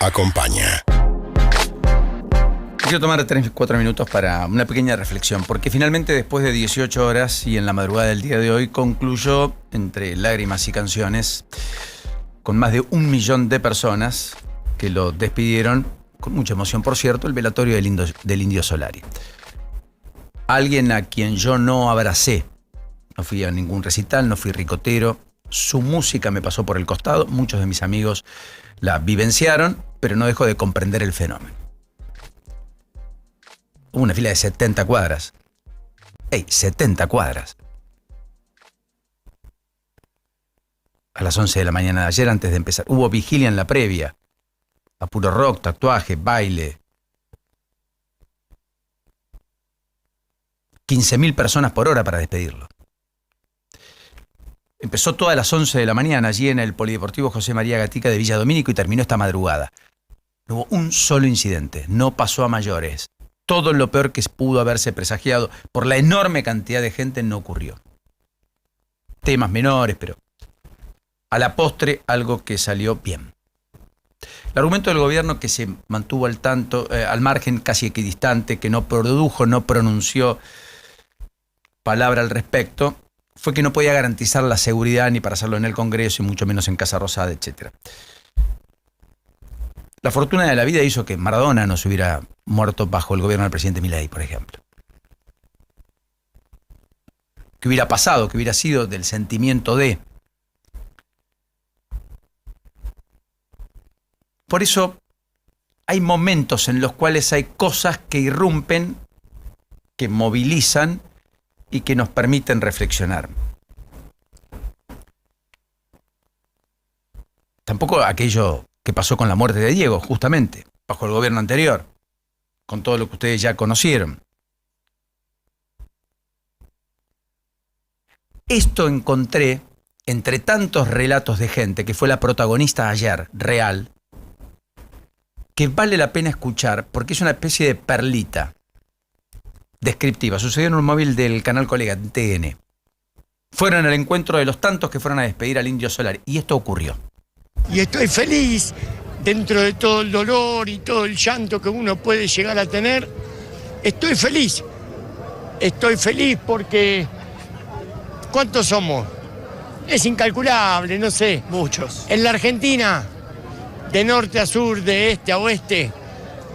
acompaña. Quiero tomar 3-4 minutos para una pequeña reflexión, porque finalmente después de 18 horas y en la madrugada del día de hoy concluyó, entre lágrimas y canciones, con más de 1 millón de personas que lo despidieron, con mucha emoción por cierto, el velatorio del Indio Solari. Alguien a quien yo no abracé, no fui a ningún recital, no fui ricotero, su música me pasó por el costado, muchos de mis amigos la vivenciaron, pero no dejo de comprender el fenómeno. Hubo una fila de 70 cuadras. 70 cuadras. A las 11 de la mañana de ayer, antes de empezar. Hubo vigilia en la previa. A puro rock, tatuaje, baile. 15.000 personas por hora para despedirlo. Empezó todas las 11 de la mañana allí en el Polideportivo José María Gatica de Villa Domínico y terminó esta madrugada. No hubo un solo incidente. No pasó a mayores. Todo lo peor que pudo haberse presagiado por la enorme cantidad de gente no ocurrió. Temas menores, pero a la postre algo que salió bien. El argumento del gobierno, que se mantuvo al margen, casi equidistante, que no produjo, no pronunció palabra al respecto, fue que no podía garantizar la seguridad ni para hacerlo en el Congreso y mucho menos en Casa Rosada, etc. La fortuna de la vida hizo que Maradona no se hubiera muerto bajo el gobierno del presidente Milei, por ejemplo. ¿Qué hubiera pasado? ¿Qué hubiera sido del sentimiento de? Por eso hay momentos en los cuales hay cosas que irrumpen, que movilizan y que nos permiten reflexionar. Tampoco aquello que pasó con la muerte de Diego, justamente, bajo el gobierno anterior, con todo lo que ustedes ya conocieron. Esto encontré, entre tantos relatos de gente que fue la protagonista ayer, real, que vale la pena escuchar porque es una especie de perlita descriptiva. Sucedió en un móvil del canal Colega, TN. Fueron al encuentro de los tantos que fueron a despedir al Indio Solari y esto ocurrió. Y estoy feliz, dentro de todo el dolor y todo el llanto que uno puede llegar a tener, estoy feliz. Estoy feliz porque, ¿cuántos somos? Es incalculable, no sé. Muchos. En la Argentina, de norte a sur, de este a oeste,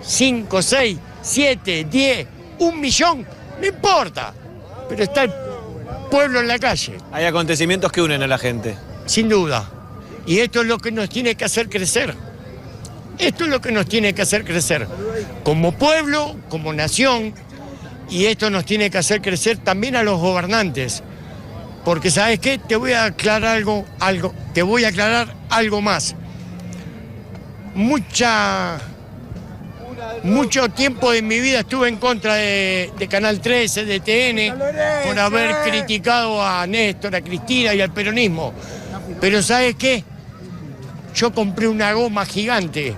5, 6, 7, 10, 1 millón, no importa. Pero está el pueblo en la calle. Hay acontecimientos que unen a la gente. Sin duda. Y esto es lo que nos tiene que hacer crecer. Esto es lo que nos tiene que hacer crecer. Como pueblo, como nación. Y esto nos tiene que hacer crecer también a los gobernantes. Porque ¿sabes qué? Te voy a aclarar te voy a aclarar algo más. Mucho tiempo de mi vida estuve en contra de Canal 13, de TN, por haber criticado a Néstor, a Cristina y al peronismo. Pero ¿sabes qué? Yo compré una goma gigante.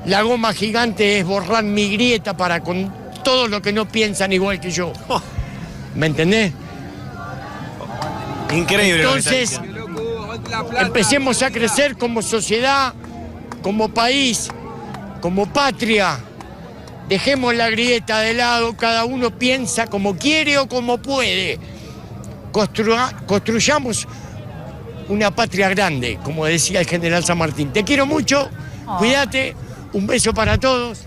La goma gigante es borrar mi grieta para con todos los que no piensan igual que yo. ¿Me entendés? Increíble. Entonces, empecemos a crecer como sociedad, como país, como patria. Dejemos la grieta de lado, cada uno piensa como quiere o como puede. Construyamos una patria grande, como decía el general San Martín. Te quiero mucho, cuídate, un beso para todos.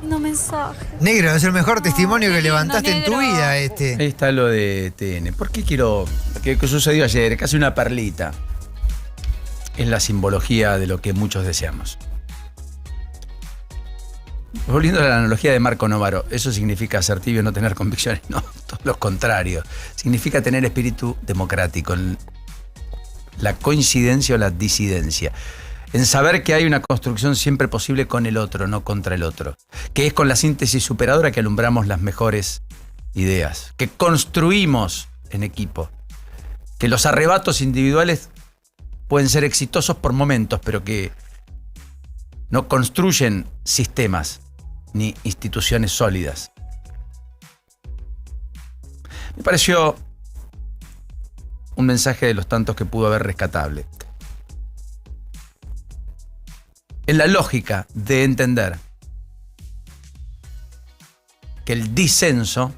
No mensaje. Negro, es el mejor testimonio que levantaste en tu negro. vida, Ahí está lo de TN. ¿Por qué quiero que sucedió ayer? Casi una perlita. Es la simbología de lo que muchos deseamos. Volviendo a la analogía de Marco Novaro, eso significa ser tibio, no tener convicciones. No, todo lo contrario. Significa tener espíritu democrático, en la coincidencia o la disidencia. En saber que hay una construcción siempre posible con el otro, no contra el otro. Que es con la síntesis superadora que alumbramos las mejores ideas. Que construimos en equipo. Que los arrebatos individuales pueden ser exitosos por momentos, pero que no construyen sistemas ni instituciones sólidas. Me pareció un mensaje de los tantos que pudo haber rescatable. en la lógica de entender que el disenso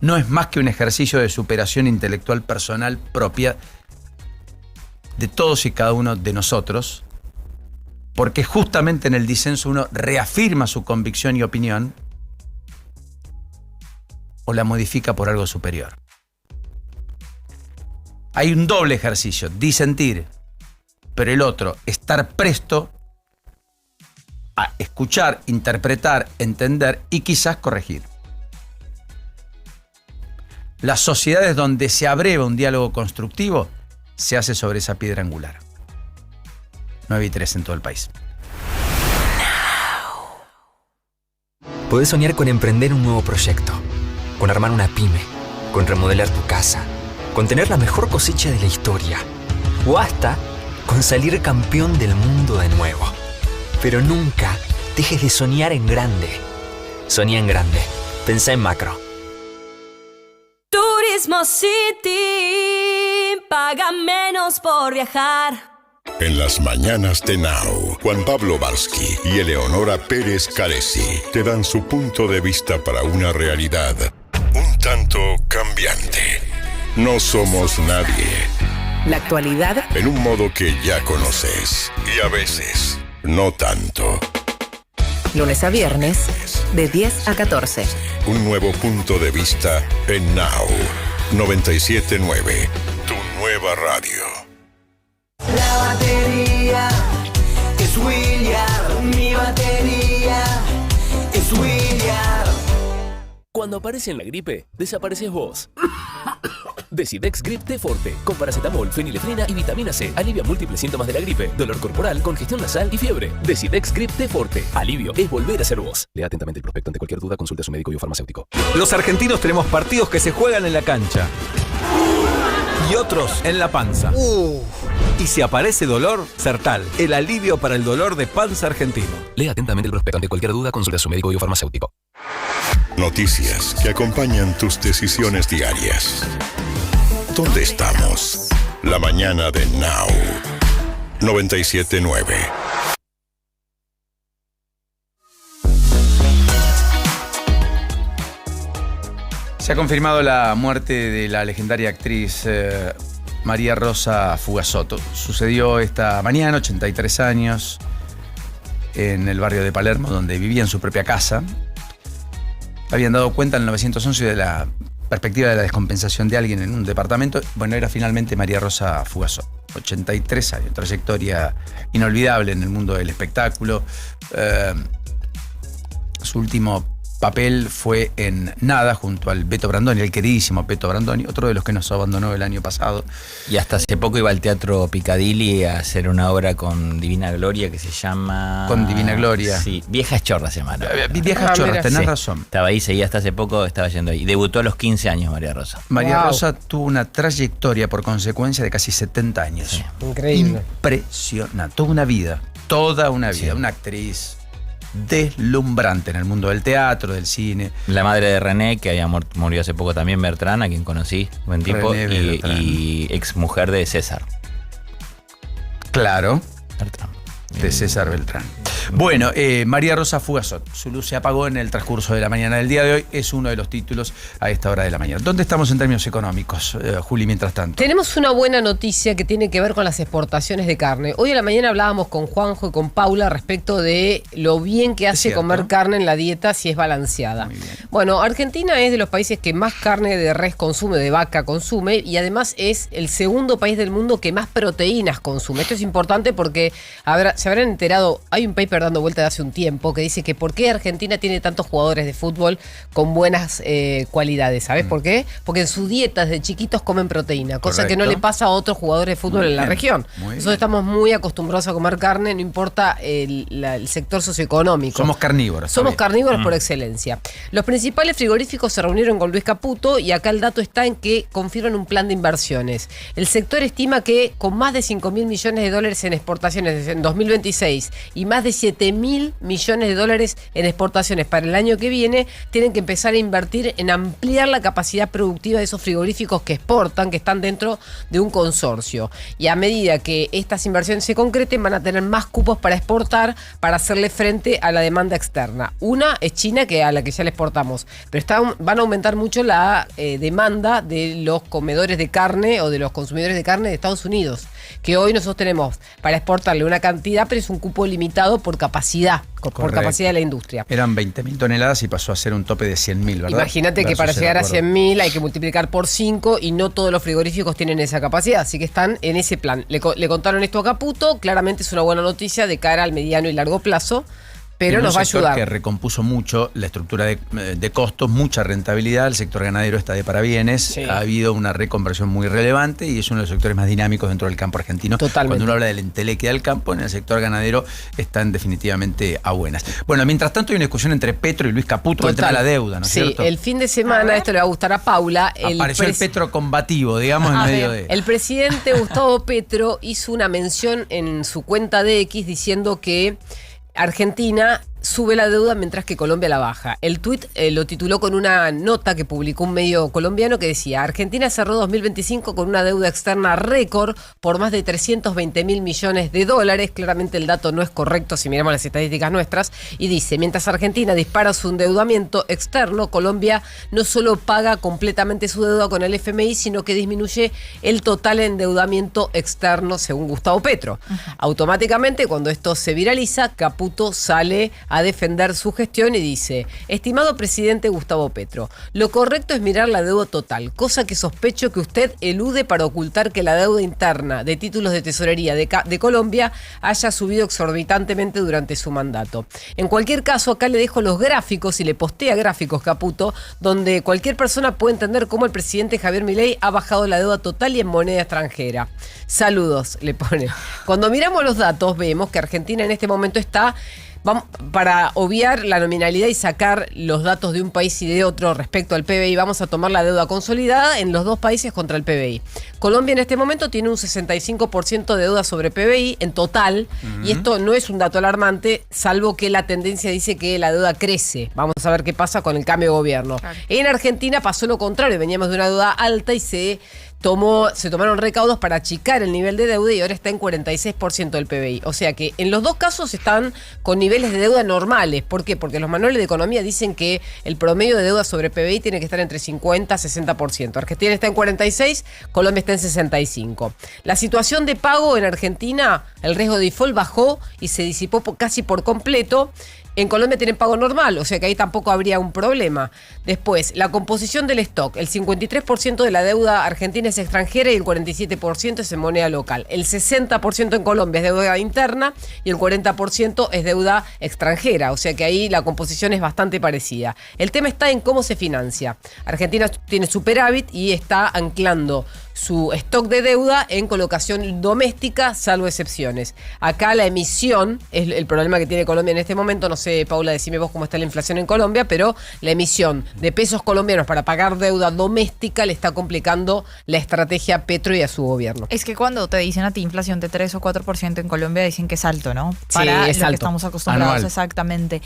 no es más que un ejercicio de superación intelectual personal propia de todos y cada uno de nosotros, porque justamente en el disenso uno reafirma su convicción y opinión o la modifica por algo superior. Hay un doble ejercicio, disentir, pero el otro, estar presto a escuchar, interpretar, entender y quizás corregir. Las sociedades donde se abreva un diálogo constructivo se hace sobre esa piedra angular. 9:03 en todo el país. Podés soñar con emprender un nuevo proyecto, con armar una pyme, con remodelar tu casa, con tener la mejor cosecha de la historia, o hasta con salir campeón del mundo de nuevo. Pero nunca dejes de soñar en grande. Soñá en grande. Pensá en macro. Turismo City, paga menos por viajar. En las mañanas de Now, Juan Pablo Barsky y Eleonora Pérez Caresi te dan su punto de vista para una realidad un tanto cambiante. No somos nadie. La actualidad En un modo que ya conoces y a veces no tanto. lunes a viernes, de 10 a 14. Un nuevo punto de vista en Now 97.9, tu nueva radio. La batería es William, mi batería es William. Cuando aparece en la gripe, desapareces vos. Decidex Grip T Forte, con paracetamol, fenilefrina y vitamina C. Alivia múltiples síntomas de la gripe, dolor corporal, congestión nasal y fiebre. Decidex Grip T Forte. Alivio es volver a ser vos. Lea atentamente el prospecto. Ante cualquier duda, consulte a su médico y farmacéutico. Los argentinos tenemos partidos que se juegan en la cancha y otros en la panza. Y si aparece dolor, Sertal, el alivio para el dolor de panza argentino. Lea atentamente el prospecto. Ante cualquier duda, consulte a su médico y farmacéutico. Noticias que acompañan tus decisiones diarias. ¿Dónde estamos? La mañana de Now 97.9. Se ha confirmado la muerte de la legendaria actriz María Rosa Fugazzotto. Sucedió esta mañana, 83 años, en el barrio de Palermo, donde vivía en su propia casa. Habían dado cuenta en el 911 de la perspectiva de la descompensación de alguien en un departamento. Bueno, era finalmente María Rosa Fugazzotto. 83 años, trayectoria inolvidable en el mundo del espectáculo. Su último papel fue en Nada, junto al Beto Brandoni, el queridísimo Beto Brandoni, otro de los que nos abandonó el año pasado. Y hasta hace poco iba al Teatro Piccadilly a hacer una obra con Divina Gloria que se llama... Con Divina Gloria. Sí, Viejas Chorras se llama. Viejas Chorras, tenés razón. Estaba ahí, seguía hasta hace poco, estaba yendo ahí. Debutó a los 15 años María Rosa. María Rosa tuvo una trayectoria por consecuencia de casi 70 años. Sí. Increíble. Impresionante. Toda una vida. Sí. Una actriz deslumbrante en el mundo del teatro, del cine. La madre de René, que había murió hace poco también, Bertrán, a quien conocí, buen tipo, y ex mujer de César. Claro. Bertrán. De César Beltrán. Bueno, María Rosa Fugazzotto. Su luz se apagó en el transcurso de la mañana del día de hoy. Es uno de los títulos a esta hora de la mañana. ¿Dónde estamos en términos económicos, Juli, mientras tanto? Tenemos una buena noticia que tiene que ver con las exportaciones de carne. Hoy a la mañana hablábamos con Juanjo y con Paula respecto de lo bien que hace comer carne en la dieta si es balanceada. Muy bien. Bueno, Argentina es de los países que más carne de res consume, de vaca consume, y además es el segundo país del mundo que más proteínas consume. Esto es importante porque se habrán enterado, hay un paper dando vuelta de hace un tiempo que dice que por qué Argentina tiene tantos jugadores de fútbol con buenas cualidades. ¿Sabes por qué? Porque en su dieta desde chiquitos comen proteína, cosa que no le pasa a otros jugadores de fútbol en la región. Nosotros estamos muy acostumbrados a comer carne, no importa el sector socioeconómico. Somos carnívoros. Somos carnívoros por excelencia. Los principales frigoríficos se reunieron con Luis Caputo y acá el dato está en que confirman un plan de inversiones. El sector estima que con más de $5.000 millones en exportaciones en 2026 y más de 17.000 millones de dólares en exportaciones para el año que viene, tienen que empezar a invertir en ampliar la capacidad productiva de esos frigoríficos que exportan, que están dentro de un consorcio. Y a medida que estas inversiones se concreten, van a tener más cupos para exportar, para hacerle frente a la demanda externa. Una es China, a la que ya le exportamos, pero van a aumentar mucho la demanda de los comedores de carne o de los consumidores de carne de Estados Unidos, que hoy nosotros tenemos para exportarle una cantidad, pero es un cupo limitado por capacidad, por capacidad de la industria. Eran 20.000 toneladas y pasó a ser un tope de 100.000, ¿verdad? Imagínate que para llegar a 100.000 hay que multiplicar por 5 y no todos los frigoríficos tienen esa capacidad, así que están en ese plan. Le contaron esto a Caputo, claramente es una buena noticia de cara al mediano y largo plazo, pero nos va a ayudar. Que recompuso mucho la estructura de costos, mucha rentabilidad. El sector ganadero está de parabienes. Sí. Ha habido una reconversión muy relevante y es uno de los sectores más dinámicos dentro del campo argentino. Totalmente. Cuando uno habla del entelequia del campo, en el sector ganadero están definitivamente a buenas. Bueno, mientras tanto hay una discusión entre Petro y Luis Caputo por el tema de la deuda, ¿no es cierto? Sí, el fin de semana, esto le va a gustar a Paula. Apareció el Petro combativo, digamos, en medio de... El presidente Gustavo Petro hizo una mención en su cuenta de X diciendo que Argentina sube la deuda mientras que Colombia la baja. El tuit lo tituló con una nota que publicó un medio colombiano que decía: Argentina cerró 2025 con una deuda externa récord por más de 320.000 millones de dólares. Claramente el dato no es correcto si miramos las estadísticas nuestras. Y dice, mientras Argentina dispara su endeudamiento externo, Colombia no solo paga completamente su deuda con el FMI, sino que disminuye el total endeudamiento externo, según Gustavo Petro. Automáticamente, cuando esto se viraliza, Caputo sale a defender su gestión y dice: estimado presidente Gustavo Petro, lo correcto es mirar la deuda total, cosa que sospecho que usted elude para ocultar que la deuda interna de títulos de tesorería de Colombia haya subido exorbitantemente durante su mandato. En cualquier caso, acá le dejo los gráficos y le postea gráficos Caputo, donde cualquier persona puede entender cómo el presidente Javier Milei ha bajado la deuda total y en moneda extranjera. Saludos, le pone. Cuando miramos los datos, vemos que Argentina en este momento está... Para obviar la nominalidad y sacar los datos de un país y de otro respecto al PBI, vamos a tomar la deuda consolidada en los dos países contra el PBI. Colombia en este momento tiene un 65% de deuda sobre PBI en total, y esto no es un dato alarmante, salvo que la tendencia dice que la deuda crece. Vamos a ver qué pasa con el cambio de gobierno. Claro. En Argentina pasó lo contrario, veníamos de una deuda alta y se tomaron recaudos para achicar el nivel de deuda y ahora está en 46% del PBI. O sea que en los dos casos están con niveles de deuda normales. ¿Por qué? Porque los manuales de economía dicen que el promedio de deuda sobre PBI tiene que estar entre 50 y 60%. Argentina está en 46, Colombia está en 65. La situación de pago en Argentina, el riesgo de default bajó y se disipó casi por completo. En Colombia tienen pago normal, o sea que ahí tampoco habría un problema. Después, la composición del stock. El 53% de la deuda argentina es extranjera y el 47% es en moneda local. El 60% en Colombia es deuda interna y el 40% es deuda extranjera, o sea que ahí la composición es bastante parecida. El tema está en cómo se financia. Argentina tiene superávit y está anclando su stock de deuda en colocación doméstica, salvo excepciones. Acá la emisión es el problema que tiene Colombia en este momento. No sé, Paula, decime vos cómo está la inflación en Colombia, pero la emisión de pesos colombianos para pagar deuda doméstica le está complicando la estrategia a Petro y a su gobierno. Es que cuando te dicen a ti inflación de 3 o 4% en Colombia, dicen que es alto, ¿no? Para es lo alto. Que estamos acostumbrados. Anual. Exactamente.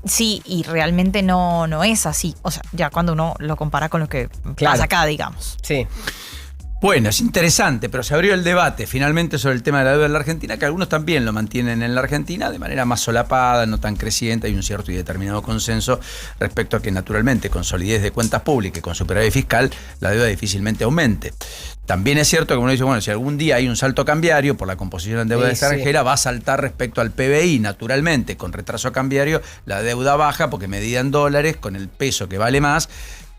Sí, y realmente no es así. O sea, ya cuando uno lo compara con lo que pasa acá, digamos. Sí. Bueno, es interesante, pero se abrió el debate finalmente sobre el tema de la deuda en la Argentina, que algunos también lo mantienen en la Argentina de manera más solapada, no tan creciente. Hay un cierto y determinado consenso respecto a que naturalmente con solidez de cuentas públicas y con superávit fiscal la deuda difícilmente aumente. También es cierto que uno dice, bueno, si algún día hay un salto cambiario por la composición de deuda extranjera, va a saltar respecto al PBI, naturalmente, con retraso cambiario, la deuda baja porque medida en dólares, con el peso que vale más,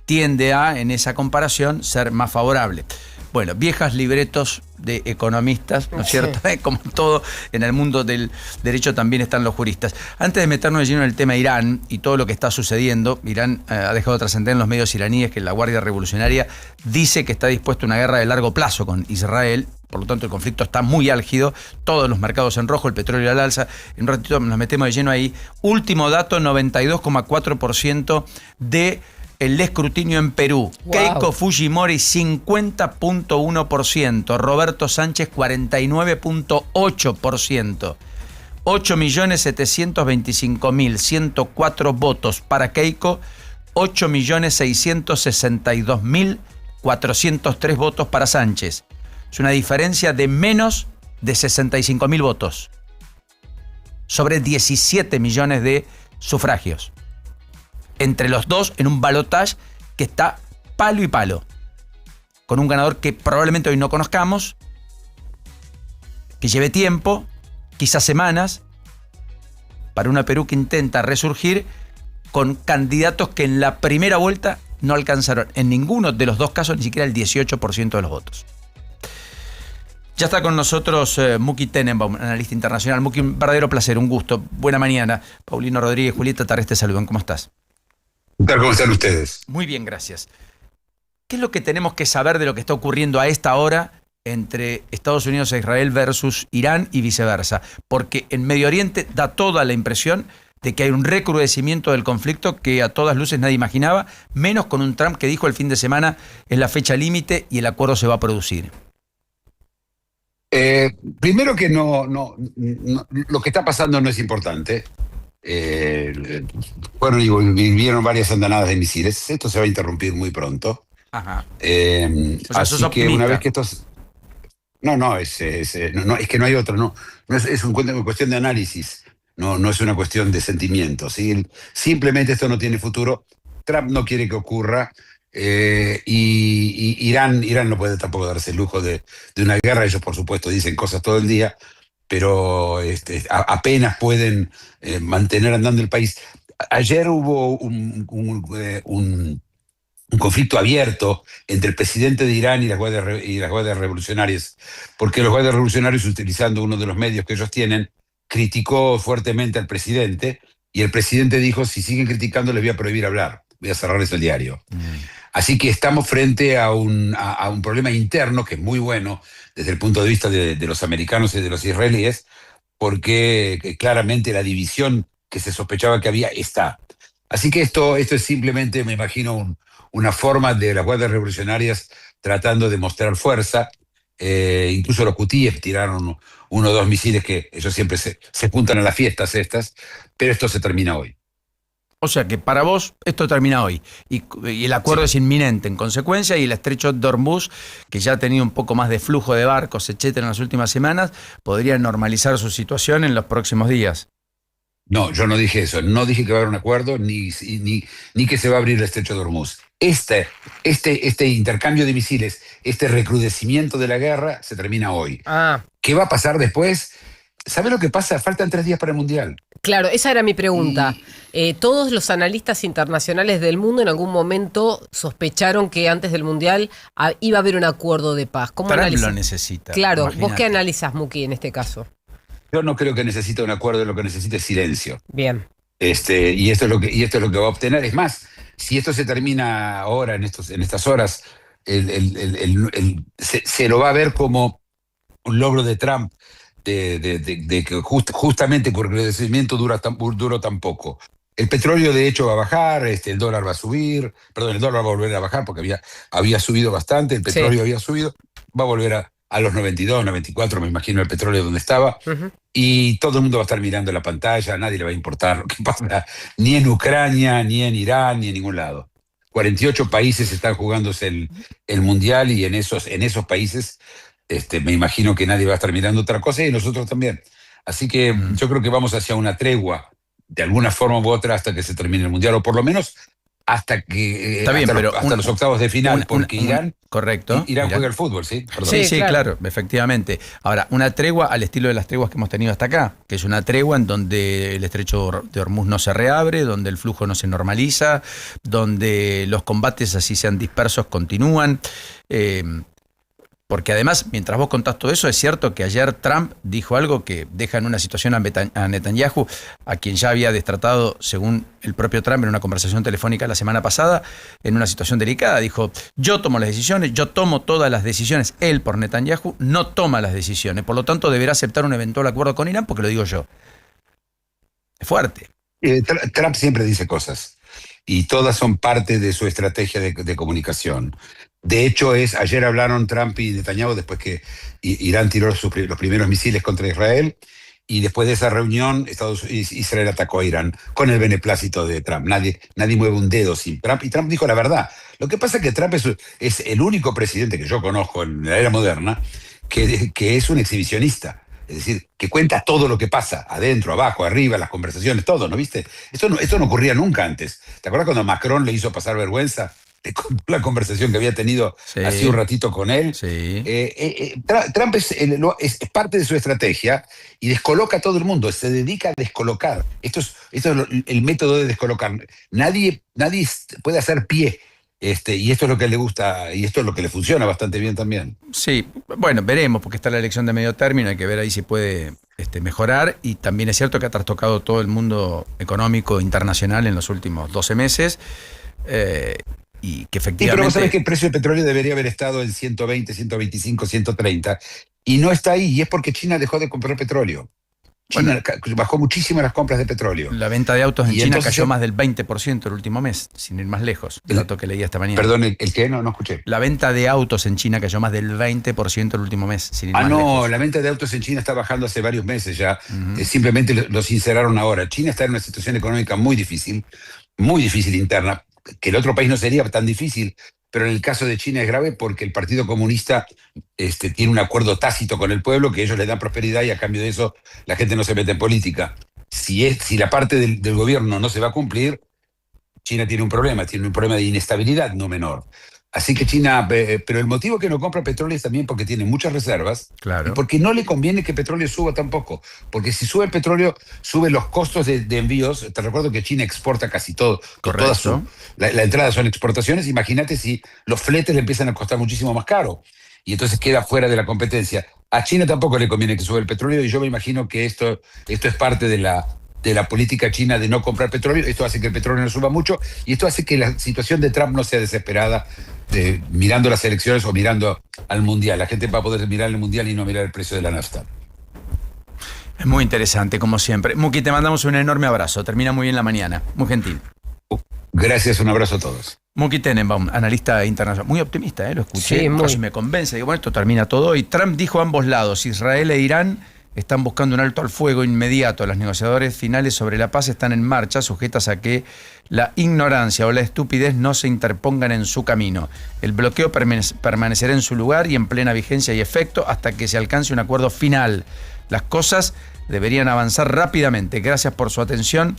tiende a, en esa comparación, ser más favorable. Bueno, viejas libretos de economistas, ¿no es cierto? Como todo en el mundo del derecho también están los juristas. Antes de meternos de lleno en el tema Irán y todo lo que está sucediendo, Irán ha dejado trascender en los medios iraníes que la Guardia Revolucionaria dice que está dispuesta a una guerra de largo plazo con Israel. Por lo tanto, el conflicto está muy álgido, todos los mercados en rojo, el petróleo al alza. En un ratito nos metemos de lleno ahí. Último dato, 92,4% de el escrutinio en Perú. Wow. Keiko Fujimori 50,1%, Roberto Sánchez 49,8%. 8.725.104 votos para Keiko, 8.662.403 votos para Sánchez. Es una diferencia de menos de 65.000 votos sobre 17 millones de sufragios. Entre los dos en un balotaje que está palo y palo, con un ganador que probablemente hoy no conozcamos, que lleve tiempo, quizás semanas, para una Perú que intenta resurgir con candidatos que en la primera vuelta no alcanzaron en ninguno de los dos casos ni siquiera el 18% de los votos. Ya está con nosotros Muki Tenenbaum, analista internacional. Muki, un verdadero placer, un gusto. Buena mañana. Paulino Rodríguez, Julieta Tarrés te saludan. ¿Cómo estás? ¿Qué tal? ¿Cómo están ustedes? Muy bien, gracias. ¿Qué es lo que tenemos que saber de lo que está ocurriendo a esta hora entre Estados Unidos e Israel versus Irán y viceversa? Porque en Medio Oriente da toda la impresión de que hay un recrudecimiento del conflicto que a todas luces nadie imaginaba, menos con un Trump que dijo el fin de semana es la fecha límite y el acuerdo se va a producir. Primero que no, lo que está pasando no es importante. Bueno, vivieron varias andanadas de misiles. Esto se va a interrumpir muy pronto. Ajá. O sea, así que una vez que estos... No, es que no hay otra. No es una cuestión de análisis. No es una cuestión de sentimientos, ¿sí? Simplemente esto no tiene futuro. Trump no quiere que ocurra. Y Irán no puede tampoco darse el lujo de una guerra. Ellos, por supuesto, dicen cosas todo el día, pero apenas pueden mantener andando el país. Ayer hubo un conflicto abierto entre el presidente de Irán y las guardias revolucionarias, porque los guardias revolucionarios, utilizando uno de los medios que ellos tienen, criticó fuertemente al presidente, y el presidente dijo: si siguen criticando les voy a prohibir hablar, voy a cerrarles el diario. Así que estamos frente a un problema interno que es muy bueno desde el punto de vista de los americanos y de los israelíes, porque claramente la división que se sospechaba que había está. Así que esto es simplemente, me imagino, una forma de las guardias revolucionarias tratando de mostrar fuerza. Incluso los hutíes tiraron 1 o 2 misiles, que ellos siempre se juntan a las fiestas estas, pero esto se termina hoy. O sea que para vos esto termina hoy y el acuerdo es inminente en consecuencia, y el estrecho de Hormuz, que ya ha tenido un poco más de flujo de barcos, etcétera, en las últimas semanas, podría normalizar su situación en los próximos días. No, yo no dije eso. No dije que va a haber un acuerdo ni que se va a abrir el estrecho de Hormuz. Este intercambio de misiles, este recrudecimiento de la guerra se termina hoy. ¿Qué va a pasar después? ¿Sabe lo que pasa? Faltan 3 días para el Mundial. Claro, esa era mi pregunta. Todos los analistas internacionales del mundo en algún momento sospecharon que antes del Mundial iba a haber un acuerdo de paz. ¿Cómo Trump lo necesita. Claro, Imaginate. ¿vos qué analizás, Muki, en este caso? Yo no creo que necesite un acuerdo, lo que necesita es silencio. Bien. Y esto es lo que va a obtener. Es más, si esto se termina ahora, en estas horas, se lo va a ver como un logro de Trump, de que justamente el recrudecimiento duró tan poco. El petróleo, de hecho, va a bajar, el dólar va a subir, el dólar va a volver a bajar porque había subido bastante, el petróleo había subido, va a volver a los 92, 94, me imagino, el petróleo donde estaba, y todo el mundo va a estar mirando la pantalla, a nadie le va a importar lo que pasa, ni en Ucrania, ni en Irán, ni en ningún lado. 48 países están jugándose el Mundial, y en esos países me imagino que nadie va a estar mirando otra cosa, y nosotros también. Así que yo creo que vamos hacia una tregua, de alguna forma u otra, hasta que se termine el Mundial, o por lo menos hasta los octavos de final, porque Irán juega el fútbol, ¿sí? Perdón. Sí, claro, efectivamente. Ahora, una tregua al estilo de las treguas que hemos tenido hasta acá, que es una tregua en donde el estrecho de Hormuz no se reabre, donde el flujo no se normaliza, donde los combates, así sean dispersos, continúan. Porque además, mientras vos contás todo eso, es cierto que ayer Trump dijo algo que deja en una situación a Netanyahu, a quien ya había destratado, según el propio Trump en una conversación telefónica la semana pasada, en una situación delicada. Dijo: yo tomo las decisiones, yo tomo todas las decisiones. Él, por Netanyahu, no toma las decisiones. Por lo tanto, deberá aceptar un eventual acuerdo con Irán, porque lo digo yo. Es fuerte. Trump siempre dice cosas, y todas son parte de su estrategia de comunicación. De hecho, ayer hablaron Trump y Netanyahu después que Irán tiró los primeros misiles contra Israel, y después de esa reunión Israel atacó a Irán con el beneplácito de Trump. Nadie mueve un dedo sin Trump, y Trump dijo la verdad. Lo que pasa es que Trump es el único presidente que yo conozco en la era moderna que es un exhibicionista. Es decir, que cuenta todo lo que pasa, adentro, abajo, arriba, las conversaciones, todo, ¿no viste? Esto no ocurría nunca antes. ¿Te acuerdas cuando Macron le hizo pasar vergüenza? La conversación que había tenido hace un ratito con él. Sí. Trump es parte de su estrategia y descoloca a todo el mundo, se dedica a descolocar. Esto es el método de descolocar. Nadie puede hacer pie. Y esto es lo que le gusta y esto es lo que le funciona bastante bien también. Sí, bueno, veremos, porque está la elección de medio término, hay que ver ahí si puede mejorar, y también es cierto que ha trastocado todo el mundo económico internacional en los últimos 12 meses, y que efectivamente... Sí, pero vos sabés que el precio del petróleo debería haber estado en 120, 125, 130, y no está ahí, y es porque China dejó de comprar petróleo. China bajó muchísimo las compras de petróleo. La venta de autos en China entonces, cayó más del 20% el último mes, sin ir más lejos. El dato que leía esta mañana. Perdón, ¿el qué? No escuché. La venta de autos en China cayó más del 20% el último mes, sin ir más lejos. La venta de autos en China está bajando hace varios meses ya. Simplemente los sinceraron ahora. China está en una situación económica muy difícil interna, que el otro país no sería tan difícil. Pero en el caso de China es grave porque el Partido Comunista tiene un acuerdo tácito con el pueblo, que ellos le dan prosperidad y a cambio de eso la gente no se mete en política. Si la parte del gobierno no se va a cumplir, China tiene un problema de inestabilidad no menor. Así que China, pero el motivo que no compra petróleo es también porque tiene muchas reservas, claro, y porque no le conviene que el petróleo suba tampoco, porque si sube el petróleo, suben los costos de envíos. Te recuerdo que China exporta casi todo. Correcto. La entrada son exportaciones. Imagínate si los fletes le empiezan a costar muchísimo más caro, y entonces queda fuera de la competencia. A China tampoco le conviene que suba el petróleo, y yo me imagino que esto es parte de la política china de no comprar petróleo. Esto hace que el petróleo no suba mucho, y esto hace que la situación de Trump no sea desesperada, mirando las elecciones o mirando al Mundial. La gente va a poder mirar el Mundial y no mirar el precio de la nafta. Es muy interesante, como siempre. Muki, te mandamos un enorme abrazo. Termina muy bien la mañana. Muy gentil. Gracias, un abrazo a todos. Muki Tenenbaum, analista internacional. Muy optimista, lo escuché. Sí, casi me convence. Digo, bueno, esto termina todo. Y Trump dijo a ambos lados, Israel e Irán están buscando un alto al fuego inmediato. Los negociadores finales sobre la paz están en marcha, sujetas a que la ignorancia o la estupidez no se interpongan en su camino. El bloqueo permanecerá en su lugar y en plena vigencia y efecto hasta que se alcance un acuerdo final. Las cosas deberían avanzar rápidamente. Gracias por su atención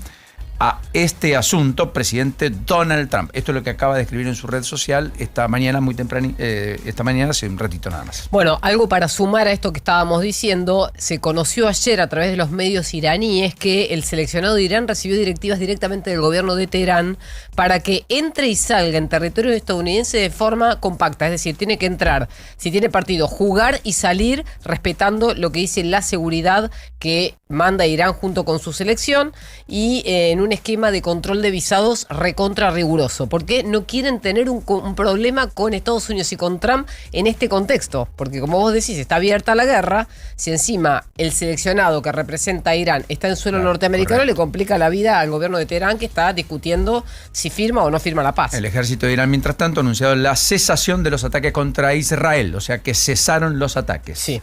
a este asunto, presidente Donald Trump. Esto es lo que acaba de escribir en su red social esta mañana, muy temprano, esta mañana, hace un ratito nada más. Bueno, algo para sumar a esto que estábamos diciendo, se conoció ayer a través de los medios iraníes que el seleccionado de Irán recibió directivas directamente del gobierno de Teherán para que entre y salga en territorio estadounidense de forma compacta, es decir, tiene que entrar, si tiene partido, jugar y salir respetando lo que dice la seguridad que manda Irán junto con su selección, y en un esquema de control de visados recontra riguroso, porque no quieren tener un problema con Estados Unidos y con Trump en este contexto, porque como vos decís, está abierta la guerra. Si encima el seleccionado que representa a Irán está en suelo norteamericano, correcto, le complica la vida al gobierno de Teherán, que está discutiendo si firma o no firma la paz. El ejército de Irán, mientras tanto, ha anunciado la cesación de los ataques contra Israel, o sea que cesaron los ataques. Sí.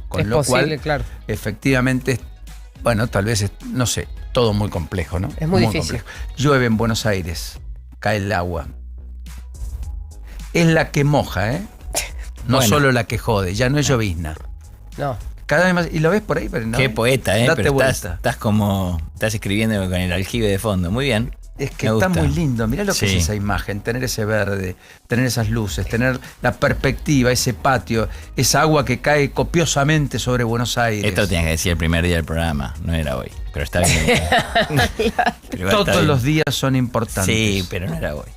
Con es lo posible, cual, claro, efectivamente, bueno, tal vez, no sé, todo muy complejo, ¿no? Es muy difícil. Complejo. Llueve en Buenos Aires, cae el agua. Es la que moja, ¿eh? No bueno, solo la que jode, ya no es llovizna. No. Cada vez más, y lo ves por ahí, pero no. Qué poeta, ¿eh? Date pero vuelta. estás escribiendo con el aljibe de fondo. Muy bien. Es que está muy lindo. Mirá lo que es esa imagen, tener ese verde, tener esas luces, tener la perspectiva, ese patio, esa agua que cae copiosamente sobre Buenos Aires. Esto lo tenías que decir el primer día del programa, no era hoy. Pero está bien. Todos los días son importantes. Sí, pero no era hoy.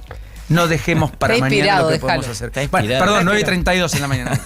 No dejemos para mañana lo que podemos hacer. Bueno, perdón, 9:32 en la mañana.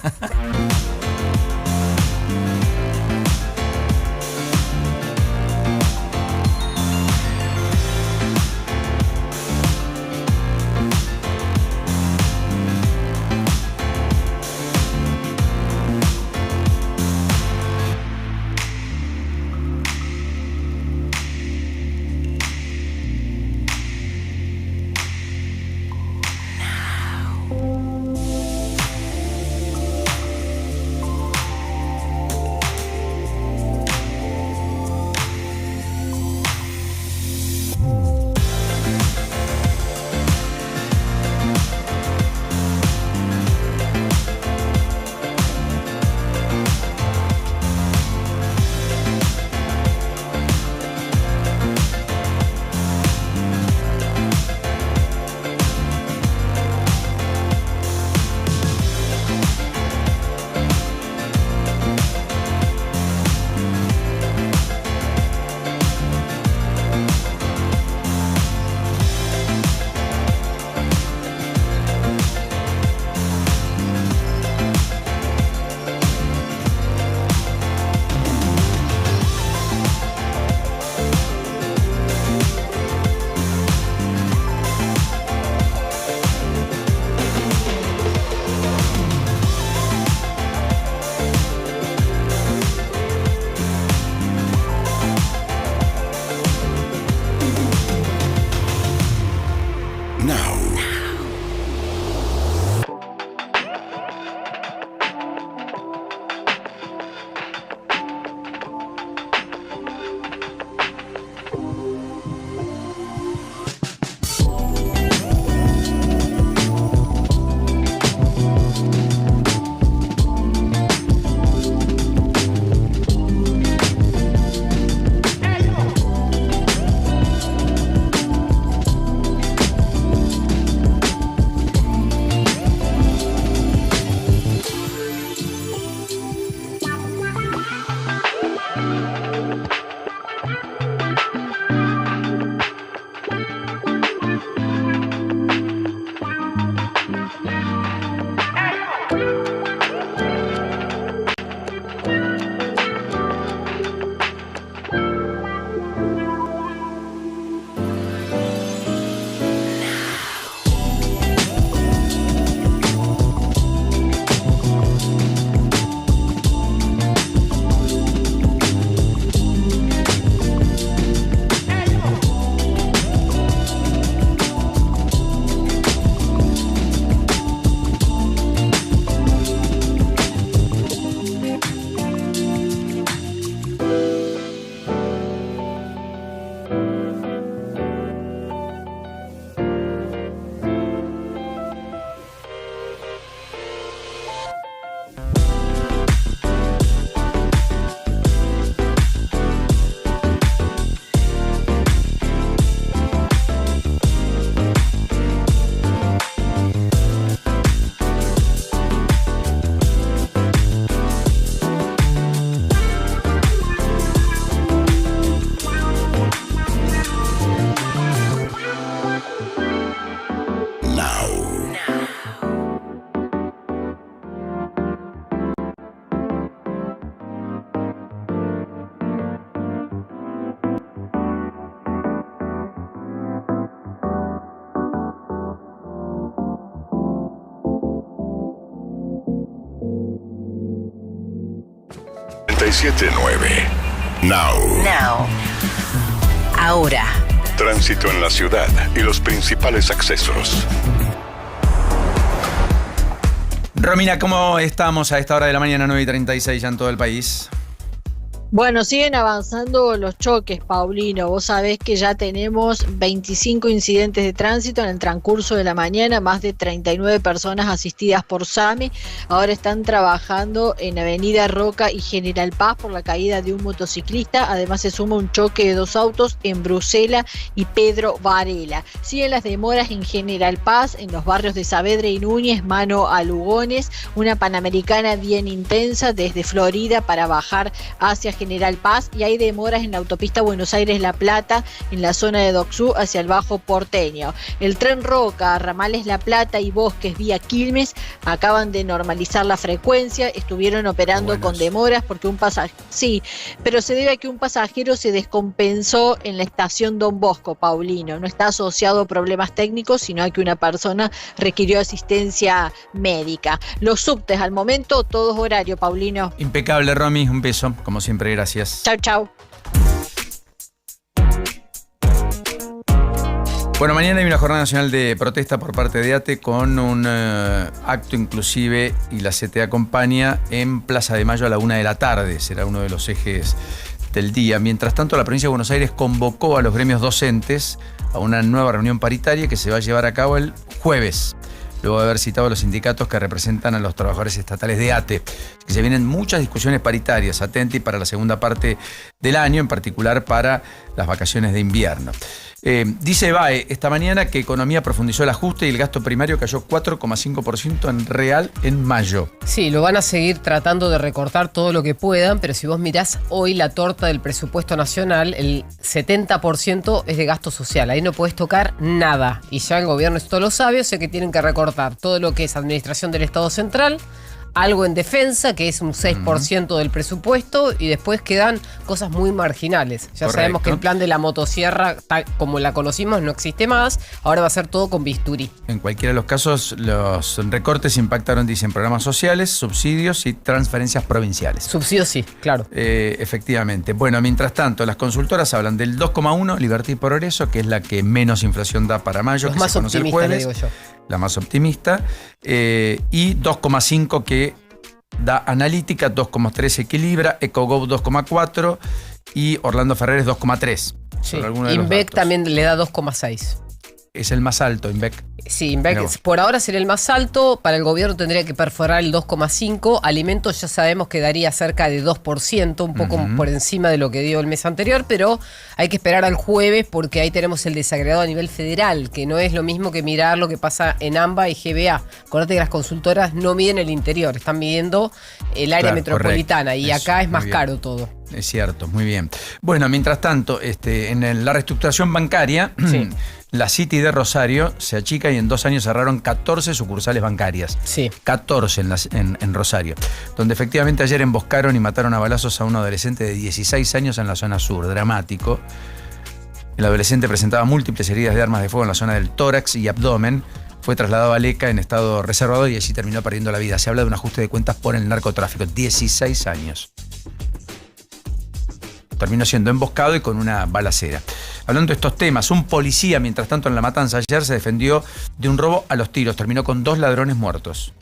97.9. Now. Ahora. Tránsito en la ciudad y los principales accesos. Romina, ¿cómo estamos a esta hora de la mañana, 9:36 ya en todo el país? Bueno, siguen avanzando los choques, Paulino. Vos sabés que ya tenemos 25 incidentes de tránsito en el transcurso de la mañana, más de 39 personas asistidas por SAMI. Ahora están trabajando en Avenida Roca y General Paz por la caída de un motociclista. Además se suma un choque de 2 autos en Bruselas y Pedro Varela. Siguen las demoras en General Paz, en los barrios de Saavedra y Núñez, mano a Lugones. Una Panamericana bien intensa desde Florida para bajar hacia General Paz, y hay demoras en la autopista Buenos Aires-La Plata en la zona de Docsú hacia el Bajo Porteño. El tren Roca, ramales La Plata y Bosques vía Quilmes acaban de normalizar la frecuencia, estuvieron operando con demoras porque un pasajero, sí, pero se debe a que un pasajero se descompensó en la estación Don Bosco, Paulino. No está asociado a problemas técnicos, sino a que una persona requirió asistencia médica. Los subtes al momento, todos horario, Paulino. Impecable, Romy, un beso, como siempre. Gracias. Chau. Bueno, mañana hay una jornada nacional de protesta por parte de ATE con un acto inclusive, y la CTA acompaña, en Plaza de Mayo a la 1 de la tarde. Será uno de los ejes del día. Mientras tanto, la provincia de Buenos Aires convocó a los gremios docentes a una nueva reunión paritaria que se va a llevar a cabo el jueves, luego de haber citado a los sindicatos que representan a los trabajadores estatales de ATE. Que se vienen muchas discusiones paritarias, atenti, para la segunda parte del año, en particular para las vacaciones de invierno. Dice BAE esta mañana que Economía profundizó el ajuste y el gasto primario cayó 4,5% en real en mayo. Sí, lo van a seguir tratando de recortar todo lo que puedan, pero si vos mirás hoy la torta del presupuesto nacional, el 70% es de gasto social. Ahí no podés tocar nada. Y ya el gobierno esto lo sabe, o sea que tienen que recortar todo lo que es administración del Estado Central, algo en defensa, que es un 6% del presupuesto, y después quedan cosas muy marginales. Ya Correcto. Sabemos que el plan de la motosierra, tal como la conocimos, no existe más. Ahora va a ser todo con bisturí. En cualquiera de los casos, los recortes impactaron, dicen, programas sociales, subsidios y transferencias provinciales. Subsidios sí, claro. Efectivamente. Bueno, mientras tanto, las consultoras hablan del 2,1, Libertad y Progreso, que es la que menos inflación da para mayo, Los que más se conoce el optimistas, jueves. le digo yo. La más optimista, y 2,5 que da Analítica, 2,3 Equilibra, Ecogov 2,4 y Orlando Ferreres 2,3. Sí. Inbec también le da 2,6. Es el más alto, Inbec. Sí, Inbec por ahora sería el más alto. Para el gobierno tendría que perforar el 2,5. Alimentos ya sabemos que daría cerca de 2%, un poco por encima de lo que dio el mes anterior, pero hay que esperar al jueves porque ahí tenemos el desagregado a nivel federal, que no es lo mismo que mirar lo que pasa en AMBA y GBA. Acordate que las consultoras no miden el interior, están midiendo el área metropolitana, correcto. Y acá es más caro todo. Es cierto, muy bien. Bueno, mientras tanto, en la reestructuración bancaria, sí. La City de Rosario se achica y en 2 años cerraron 14 sucursales bancarias. Sí. 14 en Rosario. Donde efectivamente ayer emboscaron y mataron a balazos a un adolescente de 16 años en la zona sur. Dramático. El adolescente presentaba múltiples heridas de armas de fuego en la zona del tórax y abdomen. Fue trasladado a Leca en estado reservado y allí terminó perdiendo la vida. Se habla de un ajuste de cuentas por el narcotráfico. 16 años. Terminó siendo emboscado y con una balacera. Hablando de estos temas, un policía, mientras tanto en La Matanza ayer, se defendió de un robo a los tiros. Terminó con 2 ladrones muertos.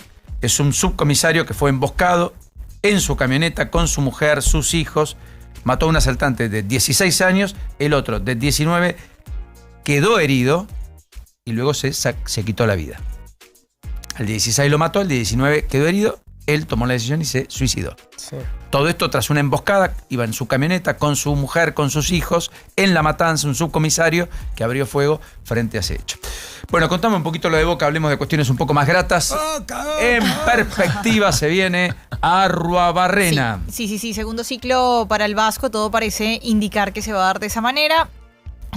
Es un subcomisario que fue emboscado en su camioneta con su mujer, sus hijos. Mató a un asaltante de 16 años, el otro de 19 quedó herido y luego se quitó la vida. Al 16 lo mató, al 19 quedó herido. Él tomó la decisión y se suicidó. Sí. Todo esto tras una emboscada. Iba en su camioneta con su mujer, con sus hijos, en La Matanza, un subcomisario que abrió fuego frente a ese hecho. Bueno, contame un poquito lo de Boca, hablemos de cuestiones un poco más gratas. Boca. En perspectiva se viene Arruabarrena. Sí, segundo ciclo para el Vasco, todo parece indicar que se va a dar de esa manera.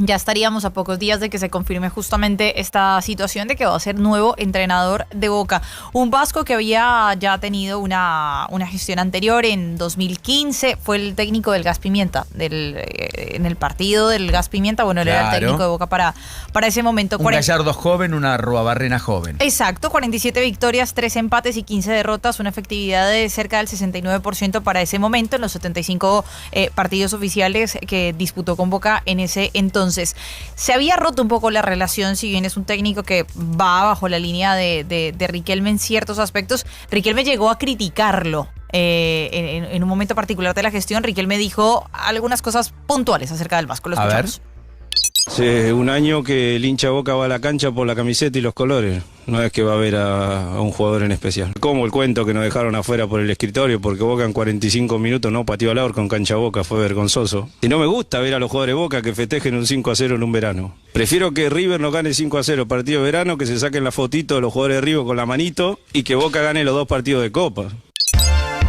ya estaríamos a pocos días de que se confirme justamente esta situación de que va a ser nuevo entrenador de Boca. Un vasco que había ya tenido una gestión anterior en 2015, fue el técnico del Gas Pimienta, en el partido del Gas Pimienta, bueno, él era el técnico de Boca para ese momento. Un Gallardo joven, una Arruabarrena joven. Exacto, 47 victorias, 3 empates y 15 derrotas, una efectividad de cerca del 69% para ese momento en los 75 partidos oficiales que disputó con Boca en ese entonces. Se había roto un poco la relación, si bien es un técnico que va bajo la línea de Riquelme en ciertos aspectos. Riquelme llegó a criticarlo en un momento particular de la gestión. Riquelme dijo algunas cosas puntuales acerca del Vasco. Lo escuchamos. Hace un año que el hincha Boca va a la cancha por la camiseta y los colores. No es que va a ver a un jugador en especial. Como el cuento que nos dejaron afuera por el escritorio porque Boca en 45 minutos no pateó al con cancha Boca, fue vergonzoso. Y no me gusta ver a los jugadores de Boca que festejen un 5-0 en un verano. Prefiero que River no gane 5-0 partido de verano, que se saquen la fotito de los jugadores de River con la manito y que Boca gane los 2 partidos de Copa.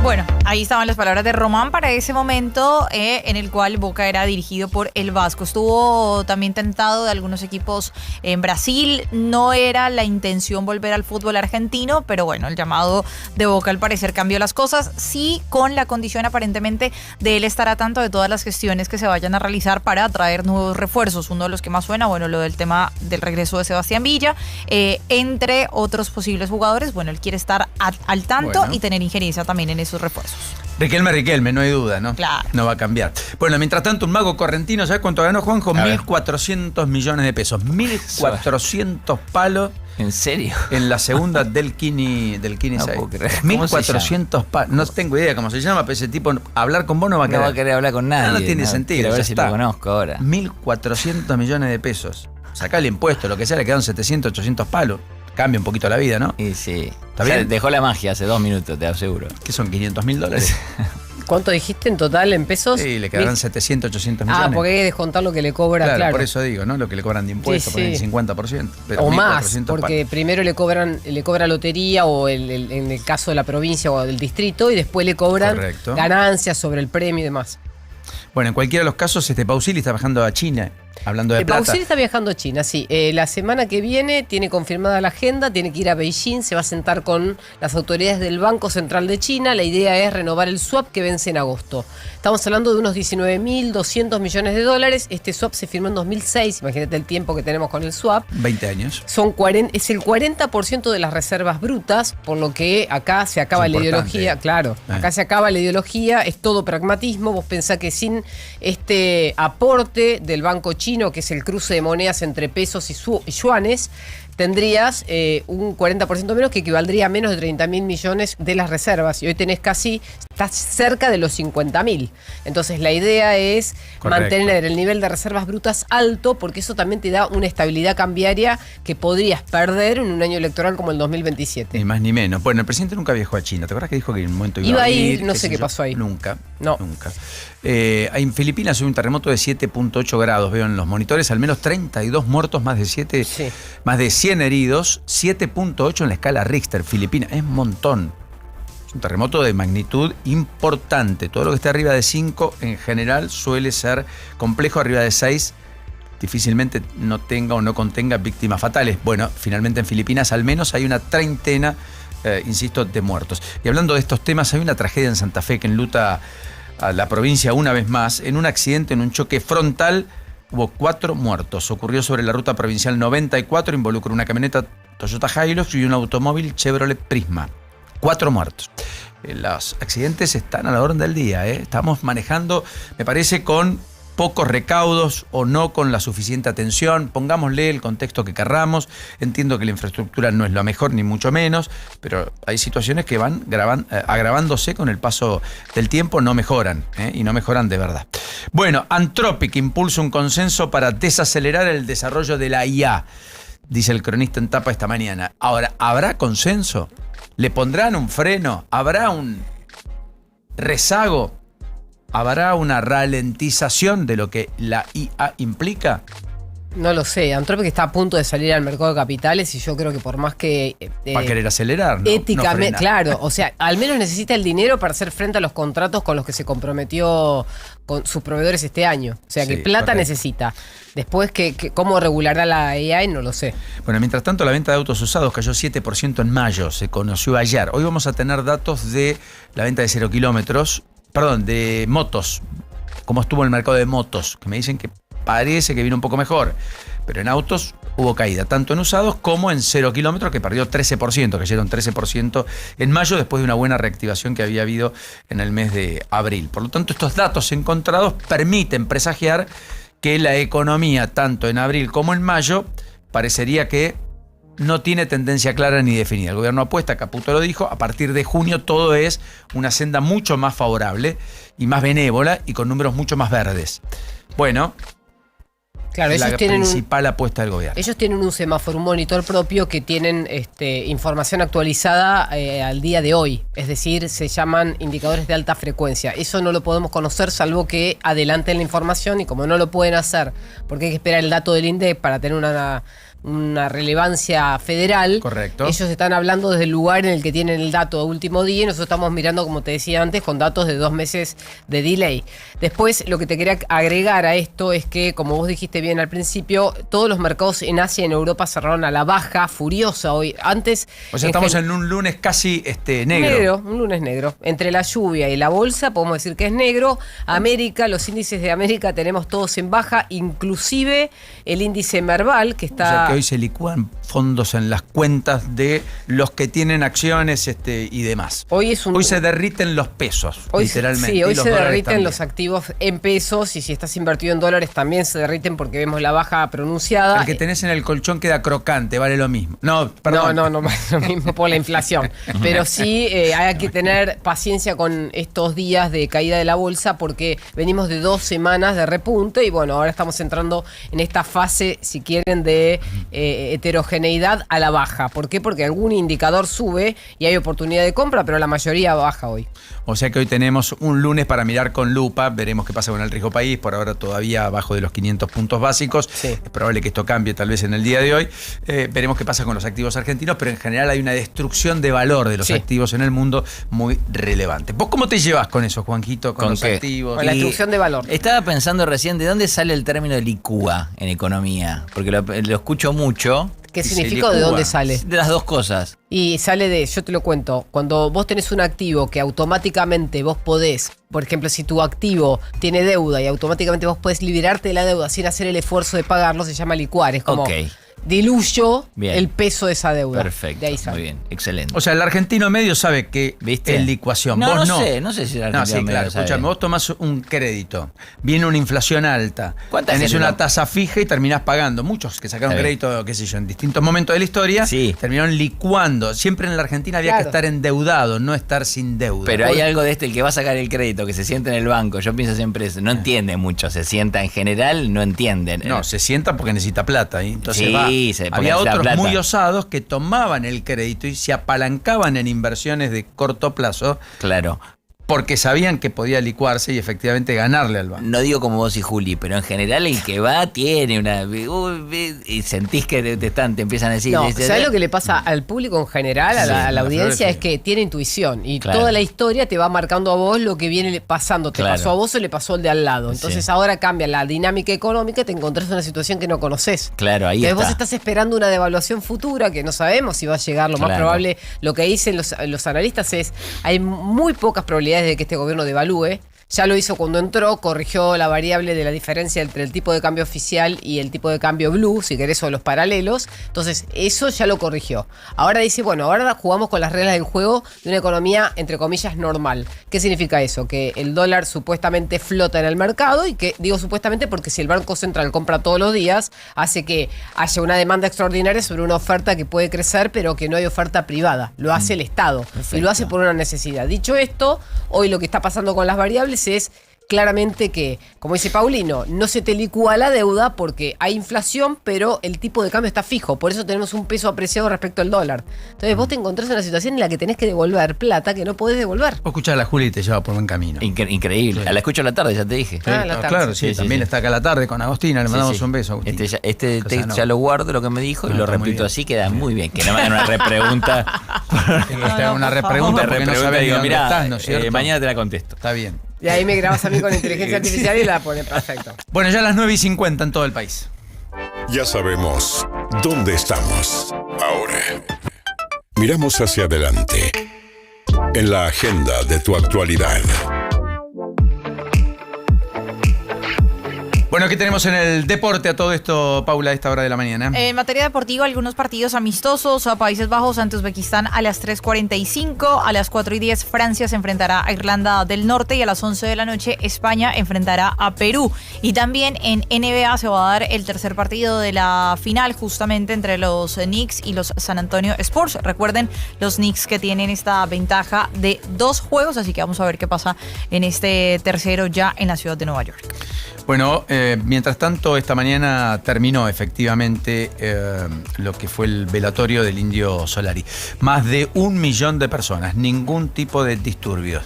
Bueno, ahí estaban las palabras de Román para ese momento en el cual Boca era dirigido por el Vasco. Estuvo también tentado de algunos equipos en Brasil. No era la intención volver al fútbol argentino, pero bueno, el llamado de Boca al parecer cambió las cosas. Sí, con la condición aparentemente de él estar a tanto de todas las gestiones que se vayan a realizar para atraer nuevos refuerzos. Uno de los que más suena, bueno, lo del tema del regreso de Sebastián Villa, entre otros posibles jugadores. Bueno, él quiere estar al tanto y tener injerencia también en esos refuerzos. Riquelme, no hay duda, ¿no? Claro. No va a cambiar. Bueno, mientras tanto, un mago correntino, ¿sabes cuánto ganó, Juanjo? 1.400 millones de pesos. 1.400 palos. ¿En serio? En la segunda del Kini 6. 1.400 palos. No tengo idea cómo se llama, pero ese tipo, hablar con vos no va a querer. No va a querer hablar con nadie. No tiene sentido. Quiero ver si lo conozco ahora. 1.400 millones de pesos. Sacá el impuesto, lo que sea, le quedan 700, 800 palos. Cambia un poquito la vida, ¿no? Y sí. ¿Está bien? Dejó la magia hace 2 minutos, te aseguro. ¿Qué son, $500.000? ¿Cuánto dijiste en total en pesos? Sí, le quedarán 700, 800 millones. Ah, porque hay que descontar lo que le cobra, claro. Por eso digo, ¿no? Lo que le cobran de impuestos, por el 50%. Pero o más, porque primero le cobra lotería o en el caso de la provincia o del distrito y después le cobran ganancias sobre el premio y demás. Bueno, en cualquiera de los casos, Pausili está bajando a China. Hablando de plata. Pausili está viajando a China, sí. La semana que viene tiene confirmada la agenda, tiene que ir a Beijing, se va a sentar con las autoridades del Banco Central de China. La idea es renovar el swap que vence en agosto. Estamos hablando de unos 19.200 millones de dólares. Este swap se firmó en 2006, imagínate el tiempo que tenemos con el swap. 20 años. Es el 40% de las reservas brutas, por lo que acá se acaba la ideología. Claro, acá se acaba la ideología, es todo pragmatismo. Vos pensás que sin este aporte del Banco Chino, que es el cruce de monedas entre pesos y yuanes, tendrías un 40% menos, que equivaldría a menos de 30.000 millones de las reservas. Y hoy estás cerca de los 50.000. Entonces la idea es mantener el nivel de reservas brutas alto, porque eso también te da una estabilidad cambiaria que podrías perder en un año electoral como el 2027. Ni más ni menos. Bueno, el presidente nunca viajó a China. ¿Te acuerdas que dijo que en un momento iba a ir? No sé qué pasó ahí. Nunca. En Filipinas hay un terremoto de 7.8 grados, veo en los monitores, al menos 32 muertos, más de 100 heridos, 7.8 en la escala Richter. Filipinas, es un montón. Es un terremoto de magnitud importante. Todo lo que esté arriba de 5 en general suele ser complejo. Arriba de 6 difícilmente no tenga o no contenga víctimas fatales. Bueno, finalmente en Filipinas al menos hay una treintena, insisto, de muertos. Y hablando de estos temas, hay una tragedia en Santa Fe que enluta a la provincia una vez más. En un accidente, en un choque frontal, hubo 4 muertos. Ocurrió sobre la ruta provincial 94, involucró una camioneta Toyota Hilux y un automóvil Chevrolet Prisma. 4 muertos. Los accidentes están a la orden del día. Estamos manejando, me parece, con pocos recaudos o no con la suficiente atención. Pongámosle el contexto que querramos. Entiendo que la infraestructura no es lo mejor, ni mucho menos, pero hay situaciones que van agravándose con el paso del tiempo, no mejoran, y no mejoran de verdad. Bueno, Anthropic impulsa un consenso para desacelerar el desarrollo de la IA, dice el cronista en tapa esta mañana. Ahora, ¿habrá consenso? ¿Le pondrán un freno? ¿Habrá un rezago? ¿Habrá una ralentización de lo que la IA implica? No lo sé, Anthropic está a punto de salir al mercado de capitales y yo creo que por más que... va a querer acelerar, ¿no? Éticamente, no claro, o sea, al menos necesita el dinero para hacer frente a los contratos con los que se comprometió con sus proveedores este año. O sea, que plata correcto. Necesita. Después, ¿cómo regulará la AI? No lo sé. Bueno, mientras tanto, la venta de autos usados cayó 7% en mayo, se conoció ayer. Hoy vamos a tener datos de la venta de 0 kilómetros, perdón, de motos. Cómo estuvo el mercado de motos, que me dicen que parece que vino un poco mejor, pero en autos hubo caída, tanto en usados como en 0 kilómetros, que perdió 13%, cayeron 13% en mayo, después de una buena reactivación que había habido en el mes de abril. Por lo tanto, estos datos encontrados permiten presagiar que la economía, tanto en abril como en mayo, parecería que no tiene tendencia clara ni definida. El gobierno apuesta, Caputo lo dijo, a partir de junio todo es una senda mucho más favorable y más benévola y con números mucho más verdes. Bueno, claro, la principal apuesta del gobierno. Ellos tienen un semáforo, un monitor propio que tienen información actualizada al día de hoy. Es decir, se llaman indicadores de alta frecuencia. Eso no lo podemos conocer salvo que adelanten la información y como no lo pueden hacer porque hay que esperar el dato del INDEC para tener una relevancia federal. Correcto. Ellos están hablando desde el lugar en el que tienen el dato de último día y nosotros estamos mirando, como te decía antes, con datos de 2 meses de delay. Después, lo que te quería agregar a esto es que, como vos dijiste bien al principio, todos los mercados en Asia y en Europa cerraron a la baja, furiosa hoy. Antes... O sea, estamos en un lunes casi negro. Un lunes negro. Entre la lluvia y la bolsa, podemos decir que es negro. América, los índices de América tenemos todos en baja, inclusive el índice Merval, que está... O sea, que hoy se licúan fondos en las cuentas de los que tienen acciones y demás. Hoy se derriten los pesos, literalmente. Sí, hoy se derriten también. Los activos en pesos y si estás invertido en dólares también se derriten porque vemos la baja pronunciada. El que tenés en el colchón queda crocante, vale lo mismo. No, perdón. No vale lo mismo por la inflación. Pero sí hay que tener paciencia con estos días de caída de la bolsa porque venimos de 2 semanas de repunte y bueno, ahora estamos entrando en esta fase, si quieren, de heterogeneidad a la baja. ¿Por qué? Porque algún indicador sube y hay oportunidad de compra, pero la mayoría baja hoy. O sea que hoy tenemos un lunes para mirar con lupa, veremos qué pasa con el riesgo país, por ahora todavía abajo de los 500 puntos básicos, sí. Es probable que esto cambie tal vez en el día de hoy, veremos qué pasa con los activos argentinos, pero en general hay una destrucción de valor de los activos en el mundo muy relevante. ¿Vos cómo te llevas con eso, Juanjito, con los activos? Con la destrucción de valor. Estaba pensando recién, ¿de dónde sale el término licúa en economía? Porque lo escucho mucho. ¿Qué significa o de dónde sale? De las dos cosas. Y sale yo te lo cuento, cuando vos tenés un activo que automáticamente vos podés, por ejemplo, si tu activo tiene deuda y automáticamente vos podés liberarte de la deuda sin hacer el esfuerzo de pagarlo, se llama licuar. Es como diluyo el peso de esa deuda. Perfecto, de ahí sale. Muy bien, excelente. O sea, el argentino medio sabe que es licuación. Vos no sé si el argentino medio claro, sabe. Escuchame, vos tomás un crédito, viene una inflación alta, tenés una tasa fija y terminás pagando. Muchos que sacaron crédito, qué sé yo, en distintos momentos de la historia, terminaron licuando. Siempre en la Argentina había que estar endeudado, no estar sin deuda. Pero hay algo de el que va a sacar el crédito, que se sienta en el banco, yo pienso siempre eso, no entiende mucho, se sienta en general, no entienden. No, se sienta porque necesita plata, ¿eh? Entonces había otros muy osados que tomaban el crédito y se apalancaban en inversiones de corto plazo. Claro. Porque sabían que podía licuarse y efectivamente ganarle al banco. No digo como vos y Juli, pero en general el que va tiene una... y sentís que te empiezan a decir... No, ¿sabés lo que le pasa al público en general, a la audiencia? Es que tiene intuición y toda la historia te va marcando a vos lo que viene pasando. Te pasó a vos o le pasó al de al lado. Entonces ahora cambia la dinámica económica y te encontrás en una situación que no conoces. Claro, ahí Entonces está. Vos estás esperando una devaluación futura que no sabemos si va a llegar. Lo más probable, lo que dicen los analistas es hay muy pocas probabilidades de que este gobierno devalúe. Ya lo hizo cuando entró, corrigió la variable de la diferencia entre el tipo de cambio oficial y el tipo de cambio blue, si querés, o los paralelos. Entonces, eso ya lo corrigió. Ahora dice, bueno, ahora jugamos con las reglas del juego de una economía, entre comillas, normal. ¿Qué significa eso? Que el dólar supuestamente flota en el mercado y que, digo supuestamente porque si el Banco Central compra todos los días, hace que haya una demanda extraordinaria sobre una oferta que puede crecer, pero que no hay oferta privada. Lo hace el Estado. Perfecto. Y lo hace por una necesidad. Dicho esto, hoy lo que está pasando con las variables es claramente que, como dice Paulino, no se te licúa la deuda porque hay inflación, pero el tipo de cambio está fijo. Por eso tenemos un peso apreciado respecto al dólar. Entonces vos te encontrás en una situación en la que tenés que devolver plata que no podés devolver. O escuchar a la Juli y te lleva por buen camino. Increíble. Sí. La escucho a la tarde, ya te dije. Ah, la tarde. Claro, sí, también está acá a la tarde con Agostina, le mandamos un beso. Agustín. Este texto ya lo guardo, lo que me dijo, y lo repito así, queda muy bien. Que no me hagan una repregunta. Una repregunta porque no sabés ni dónde estás, ¿no es cierto? Mañana te la contesto. Está bien. Y ahí me grabas a mí con inteligencia artificial y la pone perfecto. Bueno, ya a las 9:50 en todo el país. Ya sabemos dónde estamos. Ahora, miramos hacia adelante. En la agenda de tu actualidad. Bueno, ¿qué tenemos en el deporte a todo esto, Paula, a esta hora de la mañana? En materia deportiva, algunos partidos amistosos. A Países Bajos ante Uzbekistán a las 3:45. A las 4:10 Francia se enfrentará a Irlanda del Norte y a las 11 de la noche España enfrentará a Perú. Y también en NBA se va a dar el tercer partido de la final justamente entre los Knicks y los San Antonio Spurs. Recuerden, los Knicks que tienen esta ventaja de 2 juegos, así que vamos a ver qué pasa en este tercero ya en la ciudad de Nueva York. Bueno, mientras tanto, esta mañana terminó efectivamente lo que fue el velatorio del Indio Solari. Más de 1 millón de personas, ningún tipo de disturbios.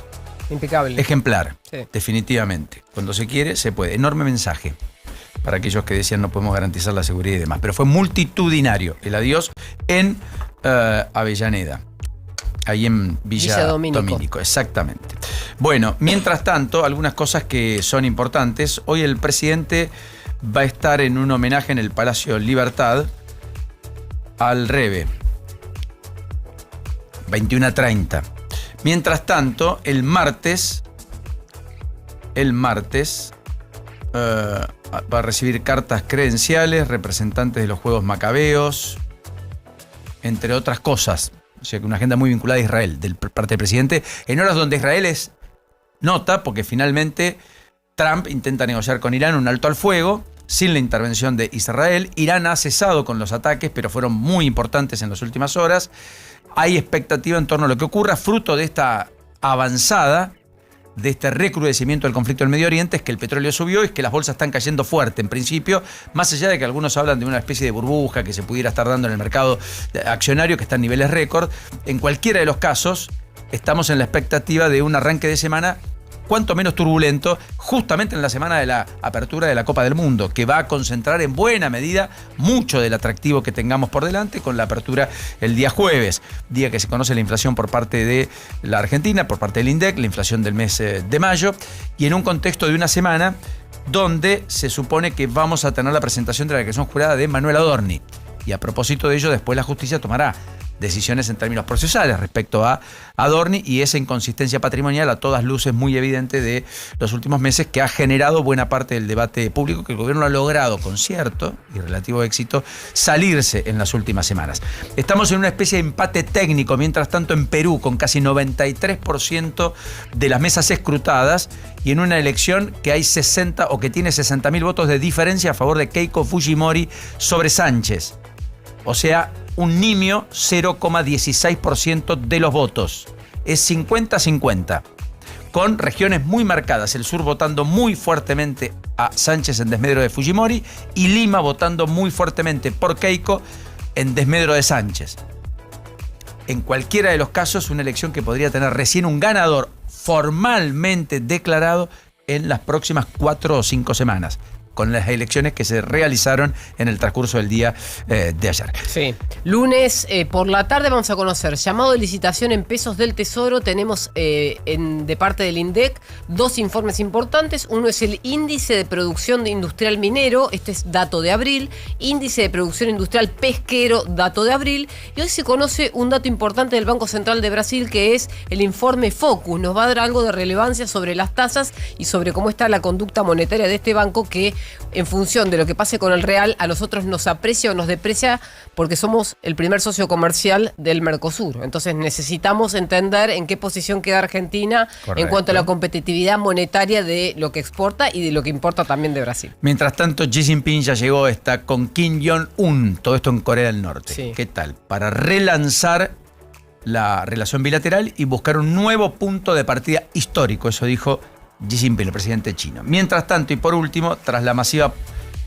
Impecable. Ejemplar, sí. Definitivamente. Cuando se quiere, se puede. Enorme mensaje para aquellos que decían no podemos garantizar la seguridad y demás. Pero fue multitudinario el adiós en Avellaneda. Ahí en Villa Domínico, exactamente. Bueno, mientras tanto, algunas cosas que son importantes. Hoy el presidente va a estar en un homenaje en el Palacio Libertad al Rebe. 21:30. Mientras tanto, el martes va a recibir cartas credenciales, representantes de los Juegos Macabeos, entre otras cosas. O sea, que una agenda muy vinculada a Israel, de parte del presidente, en horas donde Israel es nota, porque finalmente Trump intenta negociar con Irán un alto al fuego, sin la intervención de Israel. Irán ha cesado con los ataques, pero fueron muy importantes en las últimas horas. Hay expectativa en torno a lo que ocurra, fruto de esta avanzada, de este recrudecimiento del conflicto en Medio Oriente, es que el petróleo subió y es que las bolsas están cayendo fuerte en principio, más allá de que algunos hablan de una especie de burbuja que se pudiera estar dando en el mercado accionario que está en niveles récord. En cualquiera de los casos, estamos en la expectativa de un arranque de semana cuanto menos turbulento, justamente en la semana de la apertura de la Copa del Mundo, que va a concentrar en buena medida mucho del atractivo que tengamos por delante con la apertura el día jueves, día que se conoce la inflación por parte de la Argentina, por parte del INDEC, la inflación del mes de mayo, y en un contexto de una semana donde se supone que vamos a tener la presentación de la declaración jurada de Manuel Adorni. Y a propósito de ello, después la justicia tomará decisiones en términos procesales respecto a Adorni y esa inconsistencia patrimonial a todas luces muy evidente de los últimos meses que ha generado buena parte del debate público que el gobierno ha logrado con cierto y relativo éxito salirse en las últimas semanas. Estamos en una especie de empate técnico, mientras tanto en Perú, con casi 93% de las mesas escrutadas y en una elección que hay 60 o que tiene 60.000 votos de diferencia a favor de Keiko Fujimori sobre Sánchez. O sea, un nimio 0,16% de los votos. Es 50-50. Con regiones muy marcadas. El sur votando muy fuertemente a Sánchez en desmedro de Fujimori y Lima votando muy fuertemente por Keiko en desmedro de Sánchez. En cualquiera de los casos, una elección que podría tener recién un ganador formalmente declarado en las próximas 4 o 5 semanas, con las elecciones que se realizaron en el transcurso del día de ayer. Sí. Lunes por la tarde vamos a conocer llamado de licitación en pesos del Tesoro. Tenemos de parte del INDEC 2 informes importantes. Uno es el índice de producción industrial minero, este es dato de abril, índice de producción industrial pesquero, dato de abril, y hoy se conoce un dato importante del Banco Central de Brasil, que es el informe Focus. Nos va a dar algo de relevancia sobre las tasas y sobre cómo está la conducta monetaria de este banco, que en función de lo que pase con el real, a nosotros nos aprecia o nos deprecia porque somos el primer socio comercial del Mercosur. Entonces necesitamos entender en qué posición queda Argentina. Correcto. En cuanto a la competitividad monetaria de lo que exporta y de lo que importa también de Brasil. Mientras tanto, Xi Jinping ya llegó, está con Kim Jong-un, todo esto en Corea del Norte. Sí. ¿Qué tal? Para relanzar la relación bilateral y buscar un nuevo punto de partida histórico, eso dijo Xi Jinping, el presidente chino. Mientras tanto, y por último, tras la masiva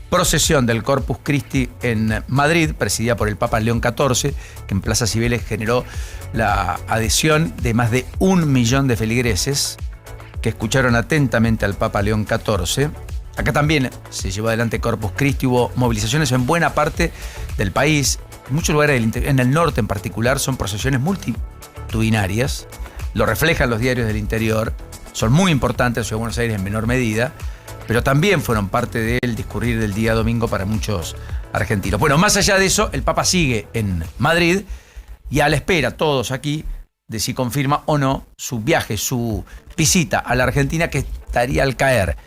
procesión del Corpus Christi en Madrid, presidida por el Papa León XIV, que en Plaza Cibeles generó la adhesión de más de 1 millón de feligreses que escucharon atentamente al Papa León XIV. Acá también se llevó adelante Corpus Christi, hubo movilizaciones en buena parte del país. En muchos lugares, en el norte en particular, son procesiones multitudinarias. Lo reflejan los diarios del interior. Son muy importantes en Ciudad de Buenos Aires en menor medida, pero también fueron parte del discurrir del día domingo para muchos argentinos. Bueno, más allá de eso, el Papa sigue en Madrid y a la espera, todos aquí, de si confirma o no su viaje, su visita a la Argentina, que estaría al caer,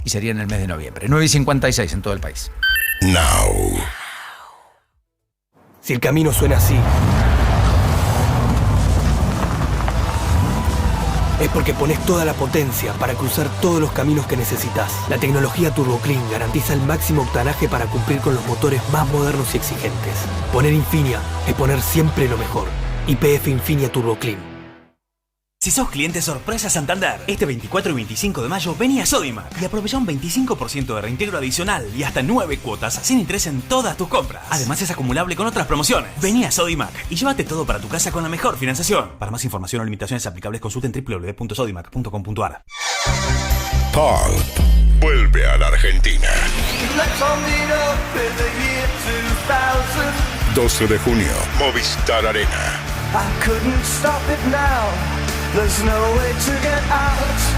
y sería en el mes de noviembre. 9:56 en todo el país. Now. Si el camino suena así, es porque pones toda la potencia para cruzar todos los caminos que necesitas. La tecnología Turbo Clean garantiza el máximo octanaje para cumplir con los motores más modernos y exigentes. Poner Infinia es poner siempre lo mejor. YPF Infinia Turbo Clean. Si sos cliente sorpresa Santander, este 24 y 25 de mayo vení a Sodimac y aprovecha un 25% de reintegro adicional y hasta 9 cuotas sin interés en todas tus compras. Además es acumulable con otras promociones. Vení a Sodimac y llévate todo para tu casa con la mejor financiación. Para más información o limitaciones aplicables consulten www.sodimac.com.ar. Pulp vuelve a la Argentina. 12 de junio, Movistar Arena.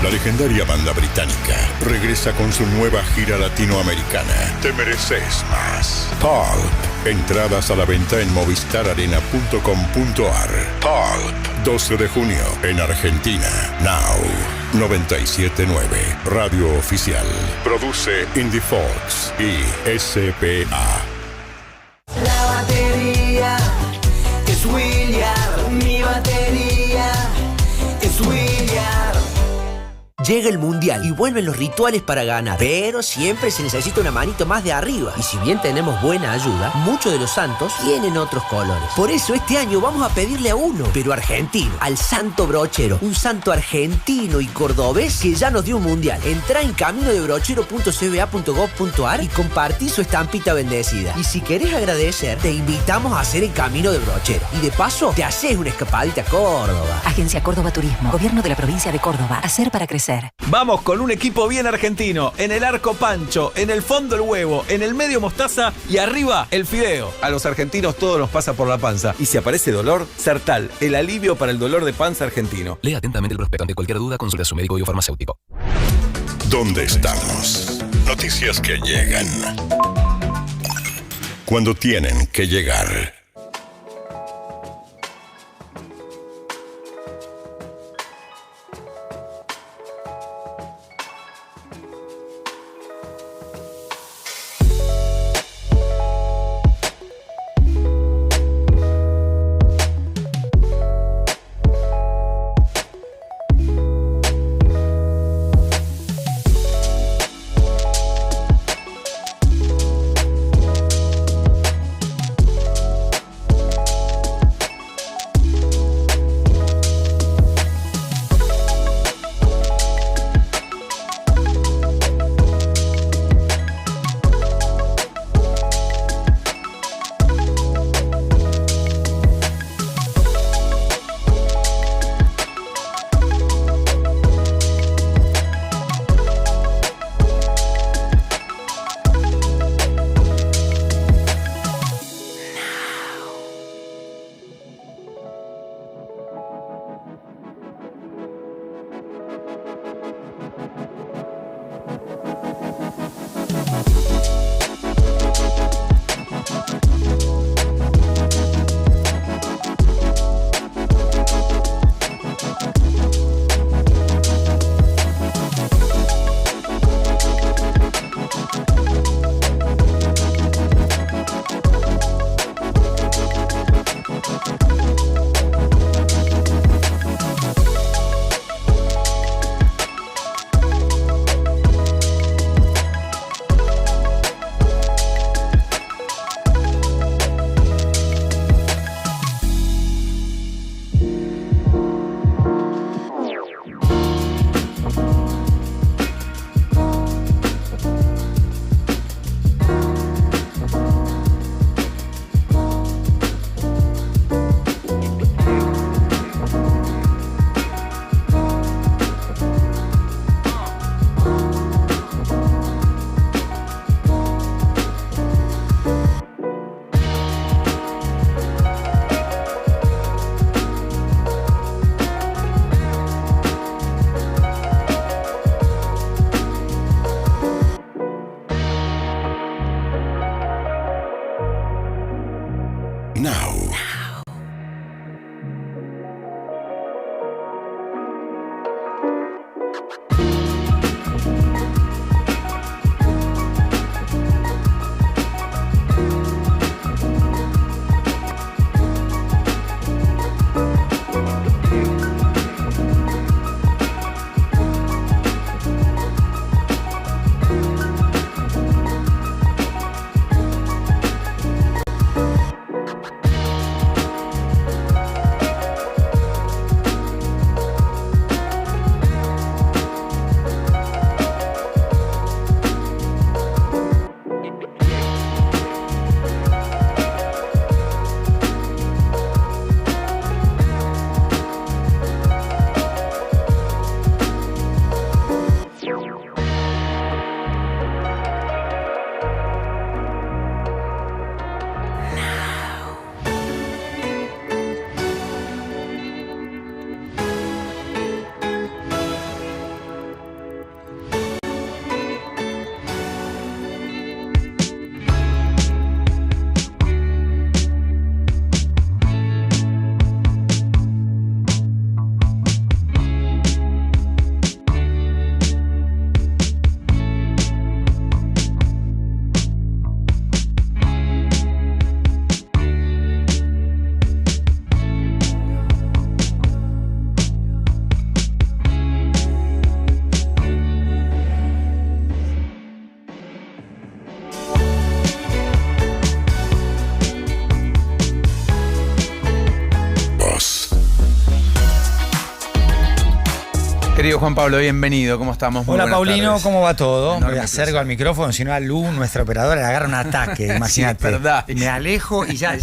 La legendaria banda británica regresa con su nueva gira latinoamericana. Te mereces más. Pulp. Entradas a la venta en movistararena.com.ar. Pulp. 12 de junio en Argentina. Now. 97.9. Radio Oficial. Produce Indie Fox y SPA. La batería es William. Mi batería es William. Llega el Mundial y vuelven los rituales para ganar, pero siempre se necesita una manito más de arriba. Y si bien tenemos buena ayuda, muchos de los santos tienen otros colores. Por eso este año vamos a pedirle a uno, pero argentino, al Santo Brochero, un santo argentino y cordobés que ya nos dio un Mundial. Entrá en caminodebrochero.cba.gov.ar y compartí su estampita bendecida. Y si querés agradecer, te invitamos a hacer el Camino de Brochero. Y de paso, te haces una escapadita a Córdoba. Agencia Córdoba Turismo, Gobierno de la Provincia de Córdoba. Hacer para crecer. Vamos con un equipo bien argentino. En el arco Pancho, en el fondo el huevo, en el medio mostaza y arriba el fideo. A los argentinos todo nos pasa por la panza. Y si aparece dolor, Sertal, el alivio para el dolor de panza argentino. Lea atentamente el prospecto. Ante cualquier duda, consulta a su médico y o farmacéutico. ¿Dónde estamos? Noticias que llegan cuando tienen que llegar. Querido Juan Pablo, bienvenido. ¿Cómo estamos? Muy Hola buenas Paulino, tardes. ¿cómo va todo? Enorme Me acerco al micrófono, si no a Lu, nuestra operadora, le agarra un ataque, imagínate. Sí, es verdad. Me alejo y ya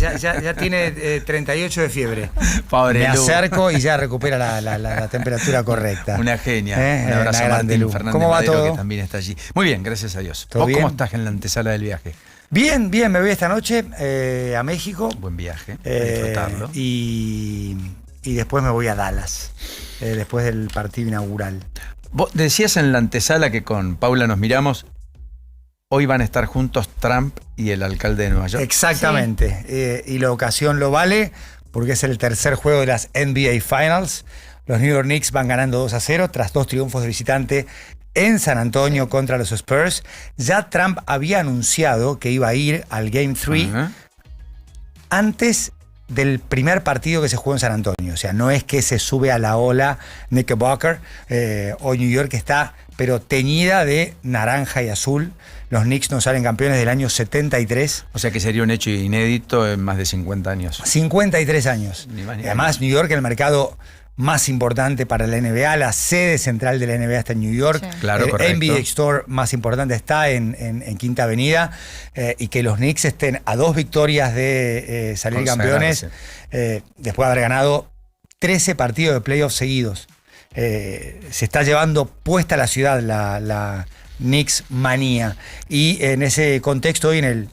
tiene 38 de fiebre. Pobre Me Lu. acerco y ya recupera la temperatura correcta. Una genia. Un abrazo a grande, Martín Lu. Fernández ¿Cómo va Madero, todo? que también está allí. Muy bien, gracias a Dios. ¿Todo ¿Vos bien? cómo estás en la antesala del viaje? Bien, me voy esta noche a México. Buen viaje, a disfrutarlo. Y después me voy a Dallas, después del partido inaugural. Vos decías en la antesala que con Paula nos miramos, hoy van a estar juntos Trump y el alcalde de Nueva York. Exactamente, y la ocasión lo vale porque es el tercer juego de las NBA Finals. Los New York Knicks van ganando 2-0 tras 2 triunfos de visitante en San Antonio contra los Spurs. Ya Trump había anunciado que iba a ir al Game 3 antes del primer partido que se jugó en San Antonio. O sea, no es que se sube a la ola Knickerbocker. Hoy New York está, pero teñida de naranja y azul. Los Knicks no salen campeones del año 73. O sea que sería un hecho inédito en más de 50 años. 53 años. Ni más ni Además, New York, el mercado más importante para la NBA, la sede central de la NBA está en New York. Sí. Claro, el correcto. NBA Store más importante está en Quinta Avenida. Y que los Knicks estén a 2 victorias de salir campeones, después de haber ganado 13 partidos de playoffs seguidos. Se está llevando puesta la ciudad la Knicks manía. Y en ese contexto, hoy en el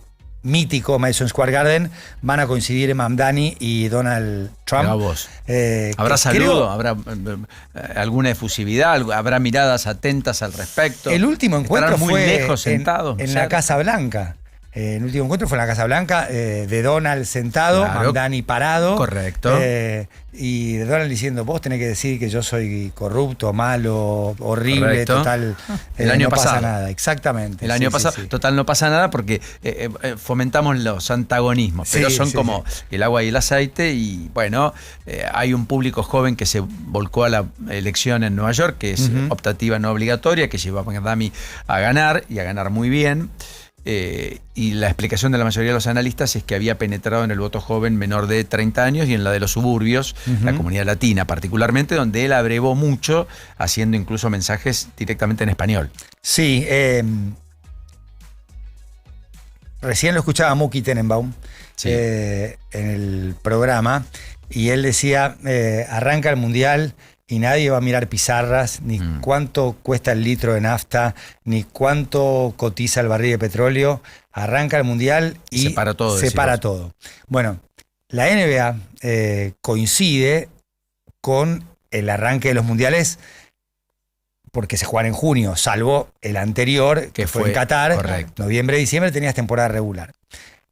mítico Madison Square Garden van a coincidir Mamdani y Donald Trump. ¿Habrá saludo? ¿Habrá alguna efusividad? ¿Habrá miradas atentas al respecto? El último encuentro ¿Estarán muy fue lejos sentados? en la Casa Blanca. El último encuentro fue en la Casa Blanca, de Donald sentado, Claro. Mamdani parado. Correcto. Y de Donald diciendo, vos tenés que decir que yo soy corrupto, malo, horrible, Correcto. total. El año no pasado. pasa nada, exactamente. El año Sí, pasado, sí. total, no pasa nada porque fomentamos los antagonismos, pero Sí, son sí, como el agua y el aceite. Y bueno, hay un público joven que se volcó a la elección en Nueva York, que es optativa, no obligatoria, que llevó a Mamdani a ganar y a ganar muy bien. Y la explicación de la mayoría de los analistas es que había penetrado en el voto joven menor de 30 años y en la de los suburbios, la comunidad latina particularmente, donde él abrevó mucho, haciendo incluso mensajes directamente en español. Sí, recién lo escuchaba a Muki Tenenbaum en el programa y él decía, arranca el Mundial y nadie va a mirar pizarras, ni cuánto cuesta el litro de nafta, ni cuánto cotiza el barril de petróleo. Arranca el Mundial y separa todo. Separa todo. Bueno, la NBA coincide con el arranque de los Mundiales porque se juegan en junio, salvo el anterior, que fue en Qatar. Correcto. Noviembre, diciembre tenías temporada regular.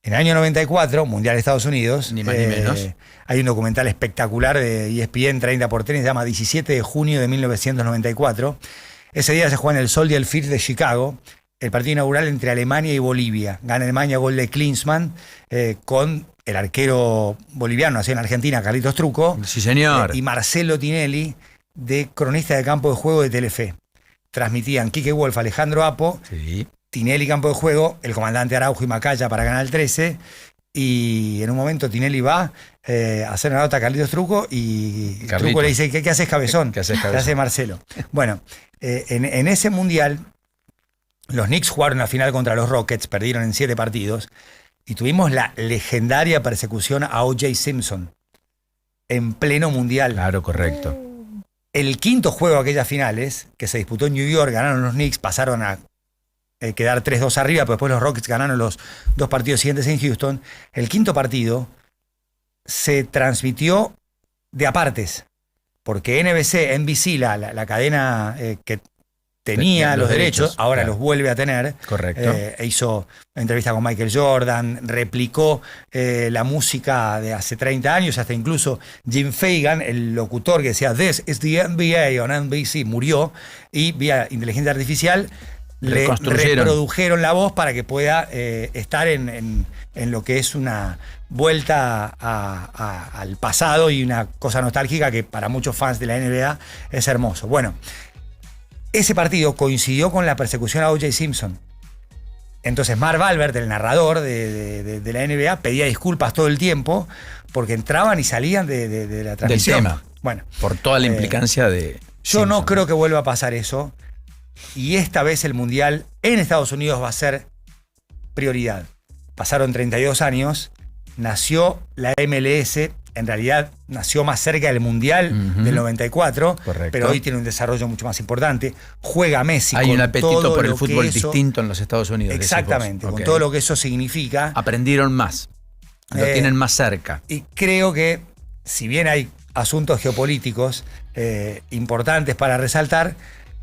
En el año 94, Mundial de Estados Unidos, ni más ni menos. Hay un documental espectacular de ESPN 30x3, se llama 17 de junio de 1994. Ese día se juega en el Soldier Field de Chicago, el partido inaugural entre Alemania y Bolivia. Gana Alemania, gol de Klinsmann, con el arquero boliviano, nacido en Argentina, Carlitos Truco. Sí, señor. Y Marcelo Tinelli, de cronista de campo de juego de Telefe. Transmitían Quique Wolf, Alejandro Apo, Tinelli campo de juego, el comandante Araujo y Macaya para Canal 13, y en un momento Tinelli va a hacer una nota a Carlitos Truco y Truco le dice, ¿qué haces, cabezón? ¿Qué haces, cabezón? ¿Qué hace Marcelo? Bueno, en ese Mundial los Knicks jugaron la final contra los Rockets, perdieron en 7 partidos, y tuvimos la legendaria persecución a O.J. Simpson en pleno Mundial. Claro, correcto. El quinto juego de aquellas finales, que se disputó en New York, ganaron los Knicks, pasaron a quedar 3-2 arriba, pero después los Rockets ganaron los 2 partidos siguientes en Houston. El quinto partido se transmitió de apartes, porque NBC, la cadena que tenía los derechos, ahora claro. los vuelve a tener. Correcto. Hizo entrevista con Michael Jordan, replicó la música de hace 30 años, hasta incluso Jim Fagan, el locutor que decía "This is the NBA on NBC", murió, y vía inteligencia artificial le reprodujeron la voz para que pueda estar en lo que es una vuelta al pasado y una cosa nostálgica que para muchos fans de la NBA es hermoso. Bueno, ese partido coincidió con la persecución a O.J. Simpson. Entonces Marv Albert, el narrador de la NBA, pedía disculpas todo el tiempo porque entraban y salían de la transmisión. Del tema. Bueno, por toda la implicancia de Yo no creo que vuelva a pasar eso. Y esta vez el Mundial en Estados Unidos va a ser prioridad. Pasaron 32 años, nació la MLS, en realidad nació más cerca del Mundial del 94, pero hoy tiene un desarrollo mucho más importante. Juega Messi. Hay un apetito por el fútbol eso, distinto en los Estados Unidos. Exactamente, con todo lo que eso significa. Aprendieron más, lo tienen más cerca. Y creo que, si bien hay asuntos geopolíticos importantes para resaltar,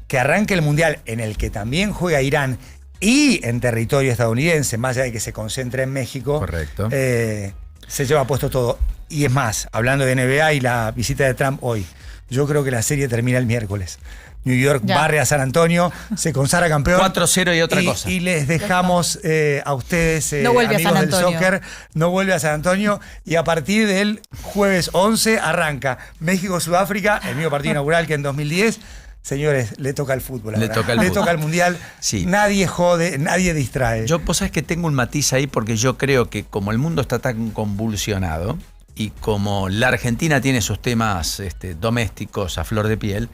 que arranque el Mundial en el que también juega Irán y en territorio estadounidense, más allá de que se concentre en México, se lleva puesto todo. Y es más, hablando de NBA y la visita de Trump hoy, yo creo que la serie termina el miércoles. New York barre a San Antonio, se consagra campeón. 4-0 y otra cosa. Y les dejamos a ustedes, no vuelve amigos a San del Antonio. soccer, no vuelve a San Antonio. Y a partir del jueves 11 arranca México-Sudáfrica, el mismo partido inaugural que en 2010. Señores, le toca el fútbol ahora. Le toca el Mundial. Sí. Nadie jode, nadie distrae. Vos sabés que tengo un matiz ahí porque yo creo que como el mundo está tan convulsionado y como la Argentina tiene sus temas domésticos a flor de piel,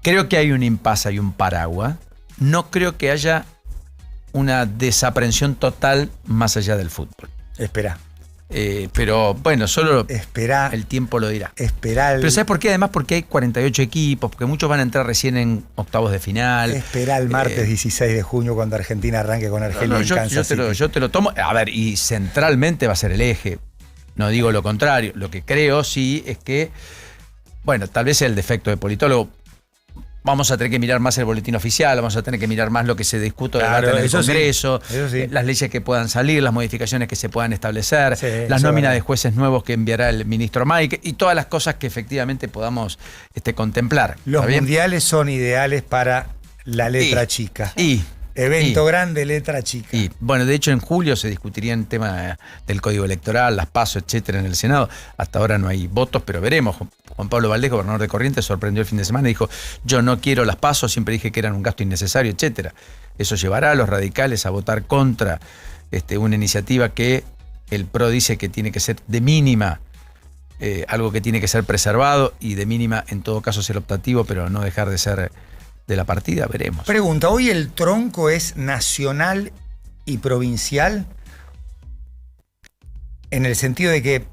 creo que hay un impasse y un paraguas. No creo que haya una desaprensión total más allá del fútbol. Espera. Pero bueno, solo espera, el tiempo lo dirá. Pero ¿sabes por qué? Además porque hay 48 equipos, porque muchos van a entrar recién en octavos de final. Espera el martes 16 de junio cuando Argentina arranque con Argelia en Kansas City. Yo te lo tomo. A ver, y centralmente va a ser el eje. No digo lo contrario. Lo que creo sí es que, bueno, tal vez el defecto de politólogo. Vamos a tener que mirar más el boletín oficial, vamos a tener que mirar más lo que se discute en el Congreso, las leyes que puedan salir, las modificaciones que se puedan establecer, las nóminas de jueces nuevos que enviará el ministro Mike y todas las cosas que efectivamente podamos contemplar. Los mundiales son ideales para la letra chica. Evento grande, letra chica. Y bueno, de hecho en julio se discutiría el tema del código electoral, las PASO, etcétera, en el Senado. Hasta ahora no hay votos, pero veremos. Juan Pablo Valdés, gobernador de Corrientes, sorprendió el fin de semana y dijo: yo no quiero las PASO, siempre dije que eran un gasto innecesario, etcétera. Eso llevará a los radicales a votar contra una iniciativa que el PRO dice que tiene que ser de mínima, algo que tiene que ser preservado y de mínima en todo caso ser optativo, pero no dejar de ser de la partida, veremos. Pregunta, ¿hoy el tronco es nacional y provincial? En el sentido de que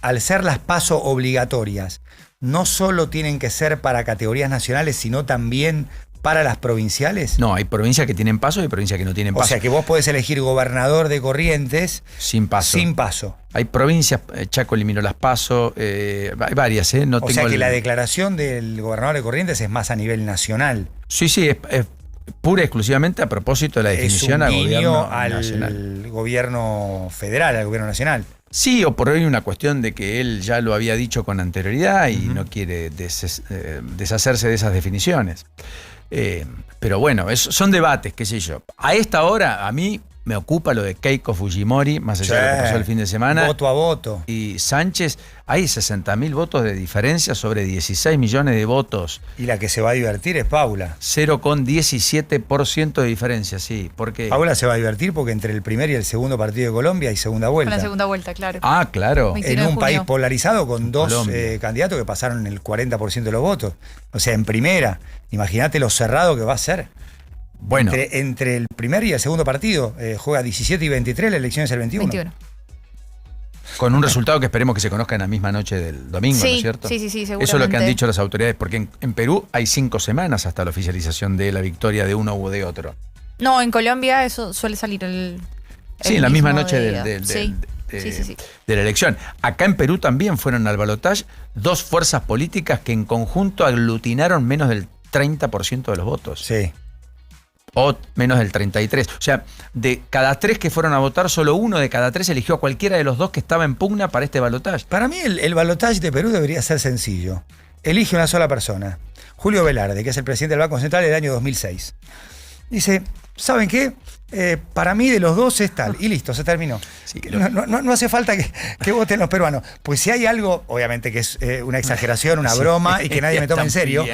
al ser las PASO obligatorias, no solo tienen que ser para categorías nacionales, sino también para las provinciales. No, hay provincias que tienen PASO y hay provincias que no tienen PASO. O sea que vos podés elegir gobernador de Corrientes sin PASO. Sin PASO. Hay provincias, Chaco eliminó las PASO, hay varias, No o sea que la declaración del gobernador de Corrientes es más a nivel nacional. Sí, es pura y exclusivamente a propósito de la definición al gobierno nacional. Gobierno federal, al gobierno nacional. Sí, o por hoy una cuestión de que él ya lo había dicho con anterioridad y no quiere deshacerse de esas definiciones. Pero bueno, son debates, qué sé yo. A esta hora, a mí me ocupa lo de Keiko Fujimori, más allá de lo que pasó el fin de semana. Voto a voto. Y Sánchez, hay 60.000 votos de diferencia sobre 16 millones de votos. Y la que se va a divertir es Paula. 0,17% de diferencia, sí. Porque Paula se va a divertir porque entre el primer y el segundo partido de Colombia hay segunda vuelta. Con la segunda vuelta, claro. Ah, claro. En un país polarizado con dos candidatos que pasaron el 40% de los votos. O sea, en primera. Imagínate lo cerrado que va a ser. Bueno. Entre el primer y el segundo partido, juega 17 y 23, la elección es el 21. Con un resultado que esperemos que se conozca en la misma noche del domingo, ¿no es cierto? Sí, seguramente. Eso es lo que han dicho las autoridades, porque en Perú hay 5 semanas hasta la oficialización de la victoria de uno u de otro. No, en Colombia eso suele salir en la misma noche de la elección. Acá en Perú también fueron al balotaje 2 fuerzas políticas que en conjunto aglutinaron menos del 30% de los votos. Sí. O menos del 33%. O sea, de cada 3 que fueron a votar, solo 1 de cada 3 eligió a cualquiera de los 2 que estaba en pugna para este balotaje. Para mí el balotaje de Perú debería ser sencillo. Elige una sola persona. Julio Velarde, que es el presidente del Banco Central del año 2006. Dice, ¿saben qué? Para mí de los 2 es tal. Y listo, se terminó. Sí, no hace falta que voten los peruanos. Pues si hay algo, obviamente que es una exageración, una broma y que nadie me tome en serio,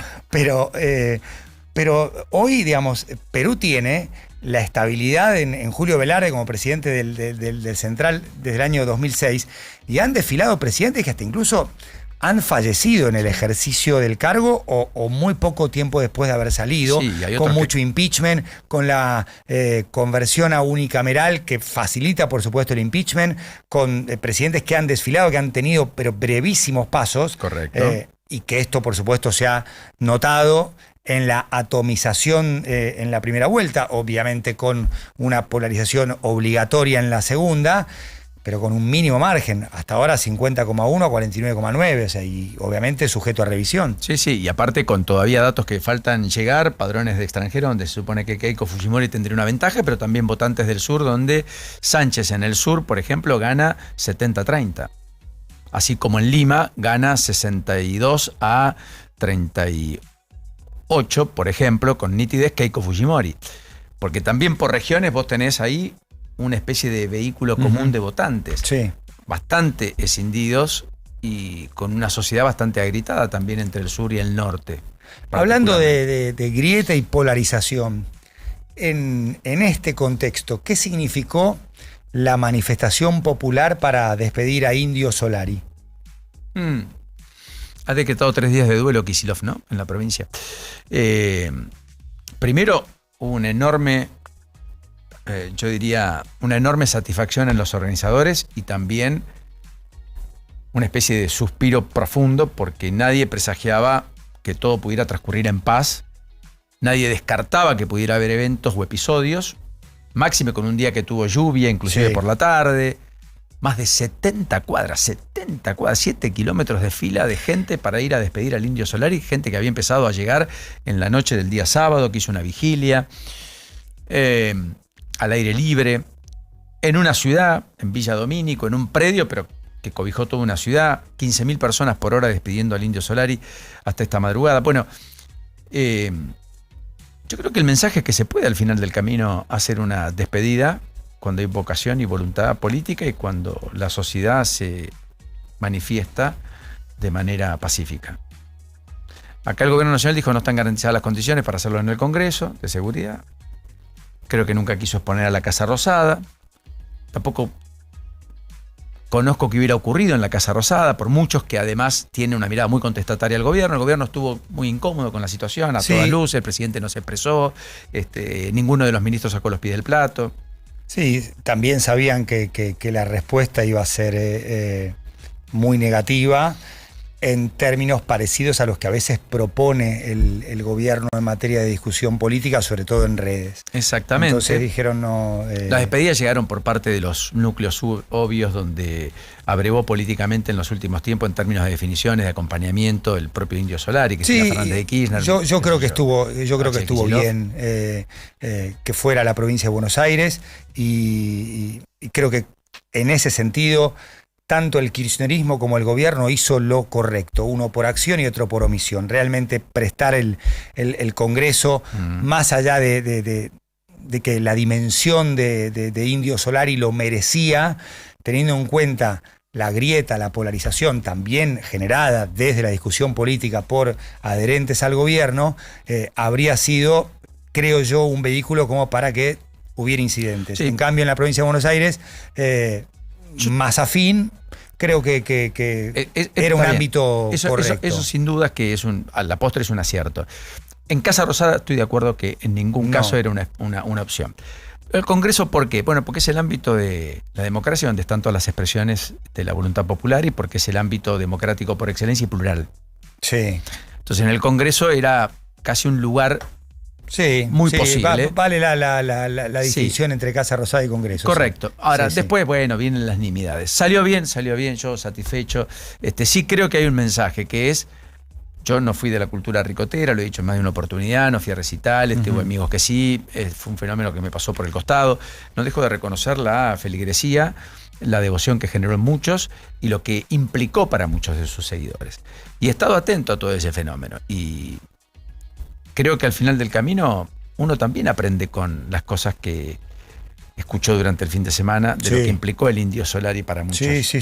pero hoy, digamos, Perú tiene la estabilidad en Julio Velarde como presidente del Central desde el año 2006 y han desfilado presidentes que hasta incluso han fallecido en el ejercicio del cargo o muy poco tiempo después de haber salido, con mucho impeachment, con la conversión a unicameral que facilita, por supuesto, el impeachment, con presidentes que han desfilado, que han tenido pero brevísimos pasos. Correcto. Y que esto, por supuesto, se ha notado en la atomización en la primera vuelta, obviamente con una polarización obligatoria en la segunda, pero con un mínimo margen, hasta ahora 50,1 a 49,9, o sea, y obviamente sujeto a revisión. Sí, y aparte con todavía datos que faltan llegar, padrones de extranjeros, donde se supone que Keiko Fujimori tendría una ventaja, pero también votantes del sur, donde Sánchez en el sur, por ejemplo, gana 70-30. Así como en Lima gana 62 a 38, por ejemplo, con nitidez Keiko Fujimori. Porque también por regiones vos tenés ahí una especie de vehículo común de votantes. Sí. Bastante escindidos y con una sociedad bastante agritada también entre el sur y el norte. Hablando de grieta y polarización, en este contexto, ¿qué significó la manifestación popular para despedir a Indio Solari? Ha decretado 3 días de duelo Kicillof, ¿no? En la provincia. Primero, un enorme... yo diría, una enorme satisfacción en los organizadores y también una especie de suspiro profundo porque nadie presagiaba que todo pudiera transcurrir en paz, nadie descartaba que pudiera haber eventos o episodios, máxime con un día que tuvo lluvia, inclusive por la tarde, más de 70 cuadras, 7 kilómetros de fila de gente para ir a despedir al Indio Solari, gente que había empezado a llegar en la noche del día sábado, que hizo una vigilia, al aire libre, en una ciudad, en Villa Domínico, en un predio, pero que cobijó toda una ciudad, 15.000 personas por hora despidiendo al Indio Solari hasta esta madrugada. Bueno, yo creo que el mensaje es que se puede al final del camino hacer una despedida cuando hay vocación y voluntad política y cuando la sociedad se manifiesta de manera pacífica. Acá el gobierno nacional dijo no están garantizadas las condiciones para hacerlo en el Congreso de seguridad. Creo que nunca quiso exponer a la Casa Rosada. Tampoco conozco que hubiera ocurrido en la Casa Rosada, por muchos que además tiene una mirada muy contestataria al gobierno. El gobierno estuvo muy incómodo con la situación, a todas luces, el presidente no se expresó, ninguno de los ministros sacó los pies del plato. Sí, también sabían que la respuesta iba a ser muy negativa, en términos parecidos a los que a veces propone el gobierno en materia de discusión política, sobre todo en redes. Exactamente. Entonces dijeron no... Las despedidas llegaron por parte de los núcleos obvios donde abrevó políticamente en los últimos tiempos en términos de definiciones, de acompañamiento, el propio Indio Solari, que sería Fernández de Kirchner. Yo creo que estuvo bien que fuera a la provincia de Buenos Aires y creo que en ese sentido tanto el kirchnerismo como el gobierno hizo lo correcto, uno por acción y otro por omisión. Realmente prestar el Congreso, más allá de que la dimensión de Indio Solari lo merecía, teniendo en cuenta la grieta, la polarización también generada desde la discusión política por adherentes al gobierno, habría sido, creo yo, un vehículo como para que hubiera incidentes. Sí. En cambio, en la provincia de Buenos Aires, más afín, creo que era un ámbito correcto. Eso sin duda que a la postre es un acierto. En Casa Rosada estoy de acuerdo que en ningún caso era una opción. El Congreso, ¿por qué? Bueno, porque es el ámbito de la democracia donde están todas las expresiones de la voluntad popular y porque es el ámbito democrático por excelencia y plural. Sí. Entonces en el Congreso era casi un lugar muy posible. Vale la distinción entre Casa Rosada y Congreso. Correcto. Ahora, después, bueno, vienen las nimiedades. Salió bien, yo satisfecho. Sí creo que hay un mensaje que es, yo no fui de la cultura ricotera, lo he dicho en más de una oportunidad, no fui a recitales, tuve amigos que sí, fue un fenómeno que me pasó por el costado. No dejo de reconocer la feligresía, la devoción que generó en muchos y lo que implicó para muchos de sus seguidores. Y he estado atento a todo ese fenómeno. Y creo que al final del camino uno también aprende con las cosas que escuchó durante el fin de semana de lo que implicó el Indio Solari para muchos. Sí.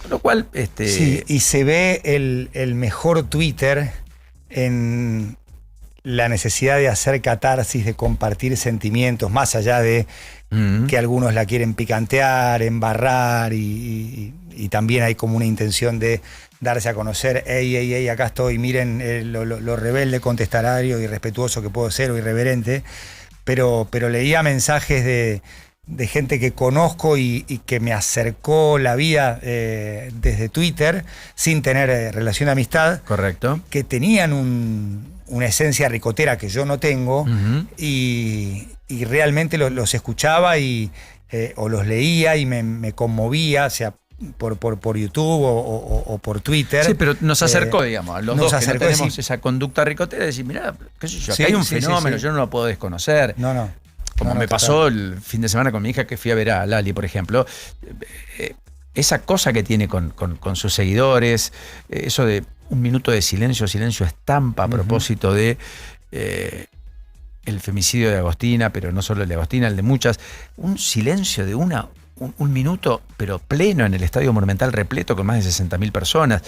Con lo cual, Sí, y se ve el mejor Twitter en la necesidad de hacer catarsis, de compartir sentimientos, más allá de que algunos la quieren picantear, embarrar y y también hay como una intención de darse a conocer, ey, acá estoy, miren lo rebelde, contestatario y respetuoso que puedo ser o irreverente, pero leía mensajes de gente que conozco y que me acercó la vida desde Twitter sin tener relación de amistad. Correcto. Que tenían una esencia ricotera que yo no tengo y realmente los escuchaba o los leía y me conmovía, o sea, por YouTube o por Twitter. Sí, pero nos acercó, digamos, a los dos que no tenemos sí. esa conducta ricotera de decir, mirá, qué sé yo, Sí, acá hay un sí, fenómeno, sí. yo no lo puedo desconocer. No. Como me pasó el fin de semana con mi hija que fui a ver a Lali, por ejemplo. Esa cosa que tiene con sus seguidores, eso de un minuto de silencio estampa a propósito de el femicidio de Agostina, pero no solo el de Agostina, el de muchas. Un silencio de un minuto, pero pleno en el Estadio Monumental repleto con más de 60.000 personas.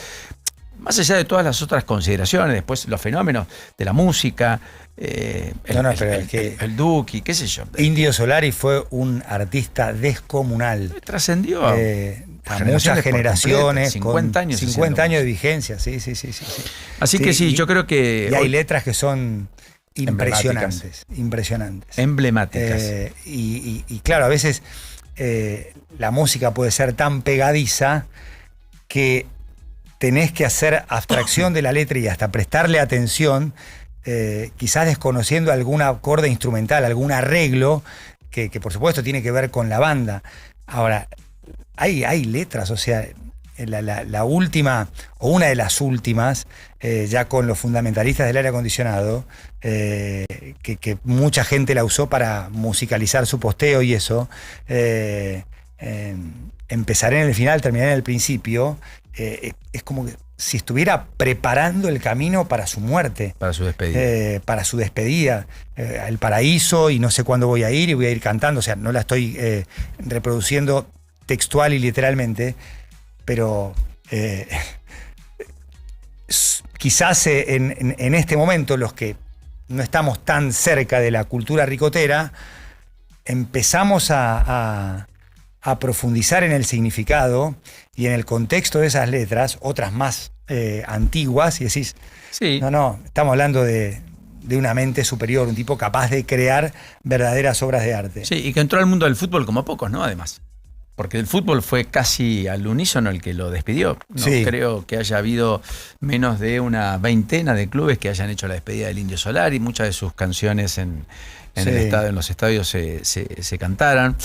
Más allá de todas las otras consideraciones, después los fenómenos de la música, el Duki, qué sé yo. Indio Solari fue un artista descomunal. Trascendió a muchas generaciones. 50 años. 50 años de vigencia, sí. Así que sí, yo creo que... Y hay letras que son impresionantes. Emblemáticas. Y claro, a veces la música puede ser tan pegadiza que tenés que hacer abstracción de la letra y hasta prestarle atención, quizás desconociendo algún acorde instrumental, algún arreglo que por supuesto tiene que ver con la banda. Ahora, hay letras, o sea, la última, o una de las últimas, ya con los fundamentalistas del aire acondicionado, que mucha gente la usó para musicalizar su posteo y eso, empezaré en el final, terminaré en el principio, es como que si estuviera preparando el camino para su muerte. Para su despedida. El paraíso y no sé cuándo voy a ir cantando, o sea, no la estoy reproduciendo textual y literalmente, pero quizás en este momento los que no estamos tan cerca de la cultura ricotera, empezamos a profundizar en el significado y en el contexto de esas letras, otras más antiguas, y decís, sí. No, estamos hablando de una mente superior, un tipo capaz de crear verdaderas obras de arte. Sí, y que entró al mundo del fútbol como pocos, ¿no? Además. Porque el fútbol fue casi al unísono el que lo despidió. No creo que haya habido menos de una veintena de clubes que hayan hecho la despedida del Indio Solari. Muchas de sus canciones en los estadios se cantaran.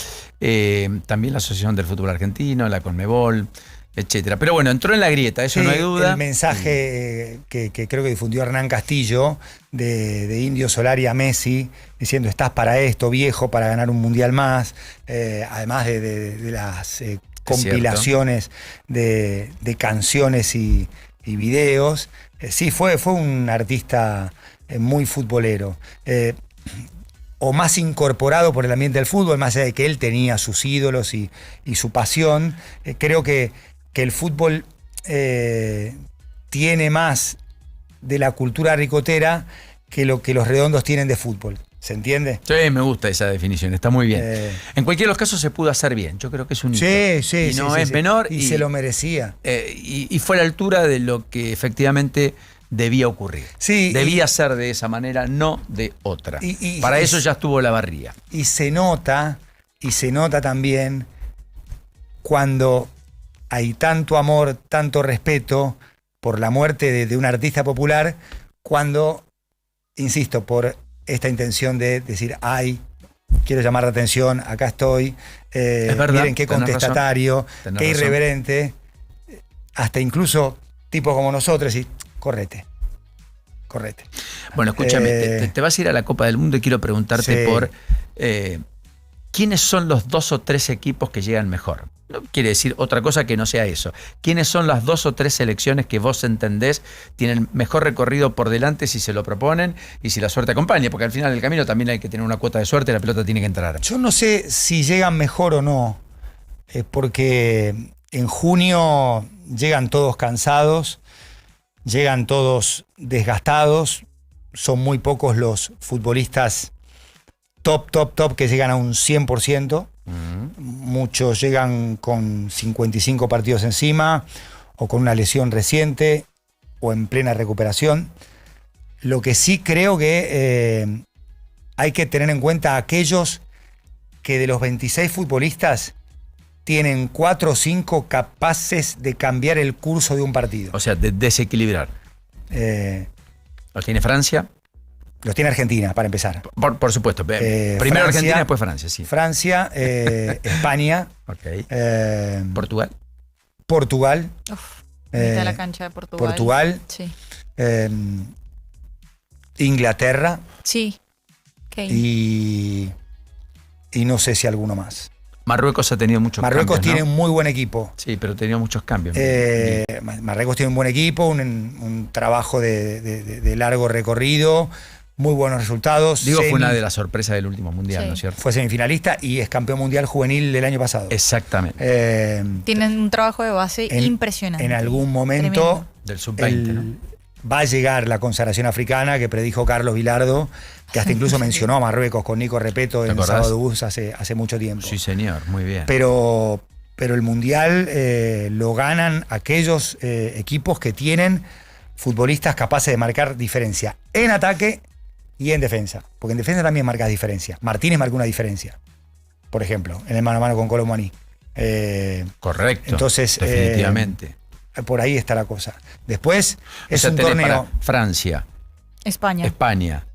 También la Asociación del Fútbol Argentino, la Conmebol, etcétera. Pero bueno, entró en la grieta, eso no hay duda. El mensaje que creo que difundió Hernán Castillo de Indio Solari a Messi, diciendo estás para esto, viejo, para ganar un mundial más, además de las compilaciones de canciones y videos. Sí, fue un artista muy futbolero. O más incorporado por el ambiente del fútbol, más allá de que él tenía sus ídolos y su pasión. Creo que el fútbol tiene más de la cultura ricotera que lo que los redondos tienen de fútbol. ¿Se entiende? Sí, me gusta esa definición, está muy bien. En cualquier de los casos se pudo hacer bien, yo creo que es un hito. Sí, y no es menor. Y se lo merecía. Y fue a la altura de lo que efectivamente debía ocurrir. Sí, debía ser de esa manera, no de otra. Para eso ya estuvo la barría. Y se nota también cuando hay tanto amor, tanto respeto por la muerte de un artista popular, cuando, insisto, por esta intención de decir, quiero llamar la atención, acá estoy, es verdad, miren qué contestatario, qué irreverente, hasta incluso tipos como nosotros, y correte. Bueno, escúchame, te vas a ir a la Copa del Mundo y quiero preguntarte por ¿quiénes son los 2 o 3 equipos que llegan mejor? No quiere decir otra cosa que no sea eso. ¿Quiénes son las 2 o 3 selecciones que vos entendés tienen mejor recorrido por delante si se lo proponen y si la suerte acompaña? Porque al final del camino también hay que tener una cuota de suerte y la pelota tiene que entrar. Yo no sé si llegan mejor o no, porque en junio llegan todos cansados, llegan todos desgastados, son muy pocos los futbolistas top que llegan a un 100%. Muchos llegan con 55 partidos encima, o con una lesión reciente, o en plena recuperación. Lo que sí creo que hay que tener en cuenta a aquellos que de los 26 futbolistas tienen 4 o 5 capaces de cambiar el curso de un partido. O sea, de desequilibrar. ¿Los tiene Francia? Los tiene Argentina, para empezar. Por supuesto. Primero Francia, Argentina, después Francia, sí. Francia, España. Okay. Portugal. Portugal. Mitad de la cancha de Portugal. Portugal. Sí. Inglaterra. Sí. Okay. Y no sé si alguno más. Marruecos ha tenido muchos Marruecos cambios, tiene un muy buen equipo. Sí, pero ha tenido muchos cambios. Marruecos tiene un buen equipo, un trabajo de largo recorrido, muy buenos resultados. Digo, fue una de las sorpresas del último mundial, ¿no es cierto? Fue semifinalista y es campeón mundial juvenil del año pasado. Exactamente. Tienen un trabajo de base impresionante. En algún momento del sub-20, va a llegar la consagración africana que predijo Carlos Vilardo, que hasta incluso mencionó a Marruecos con Nico Repeto en Sábado de Bus hace mucho tiempo. Sí, señor, muy bien. Pero el Mundial lo ganan aquellos equipos que tienen futbolistas capaces de marcar diferencia en ataque y en defensa. Porque en defensa también marcas diferencia. Martínez marcó una diferencia, por ejemplo, en el mano a mano con Colomani. Correcto. Entonces, definitivamente. Por ahí está la cosa. Después es un torneo. Francia, España,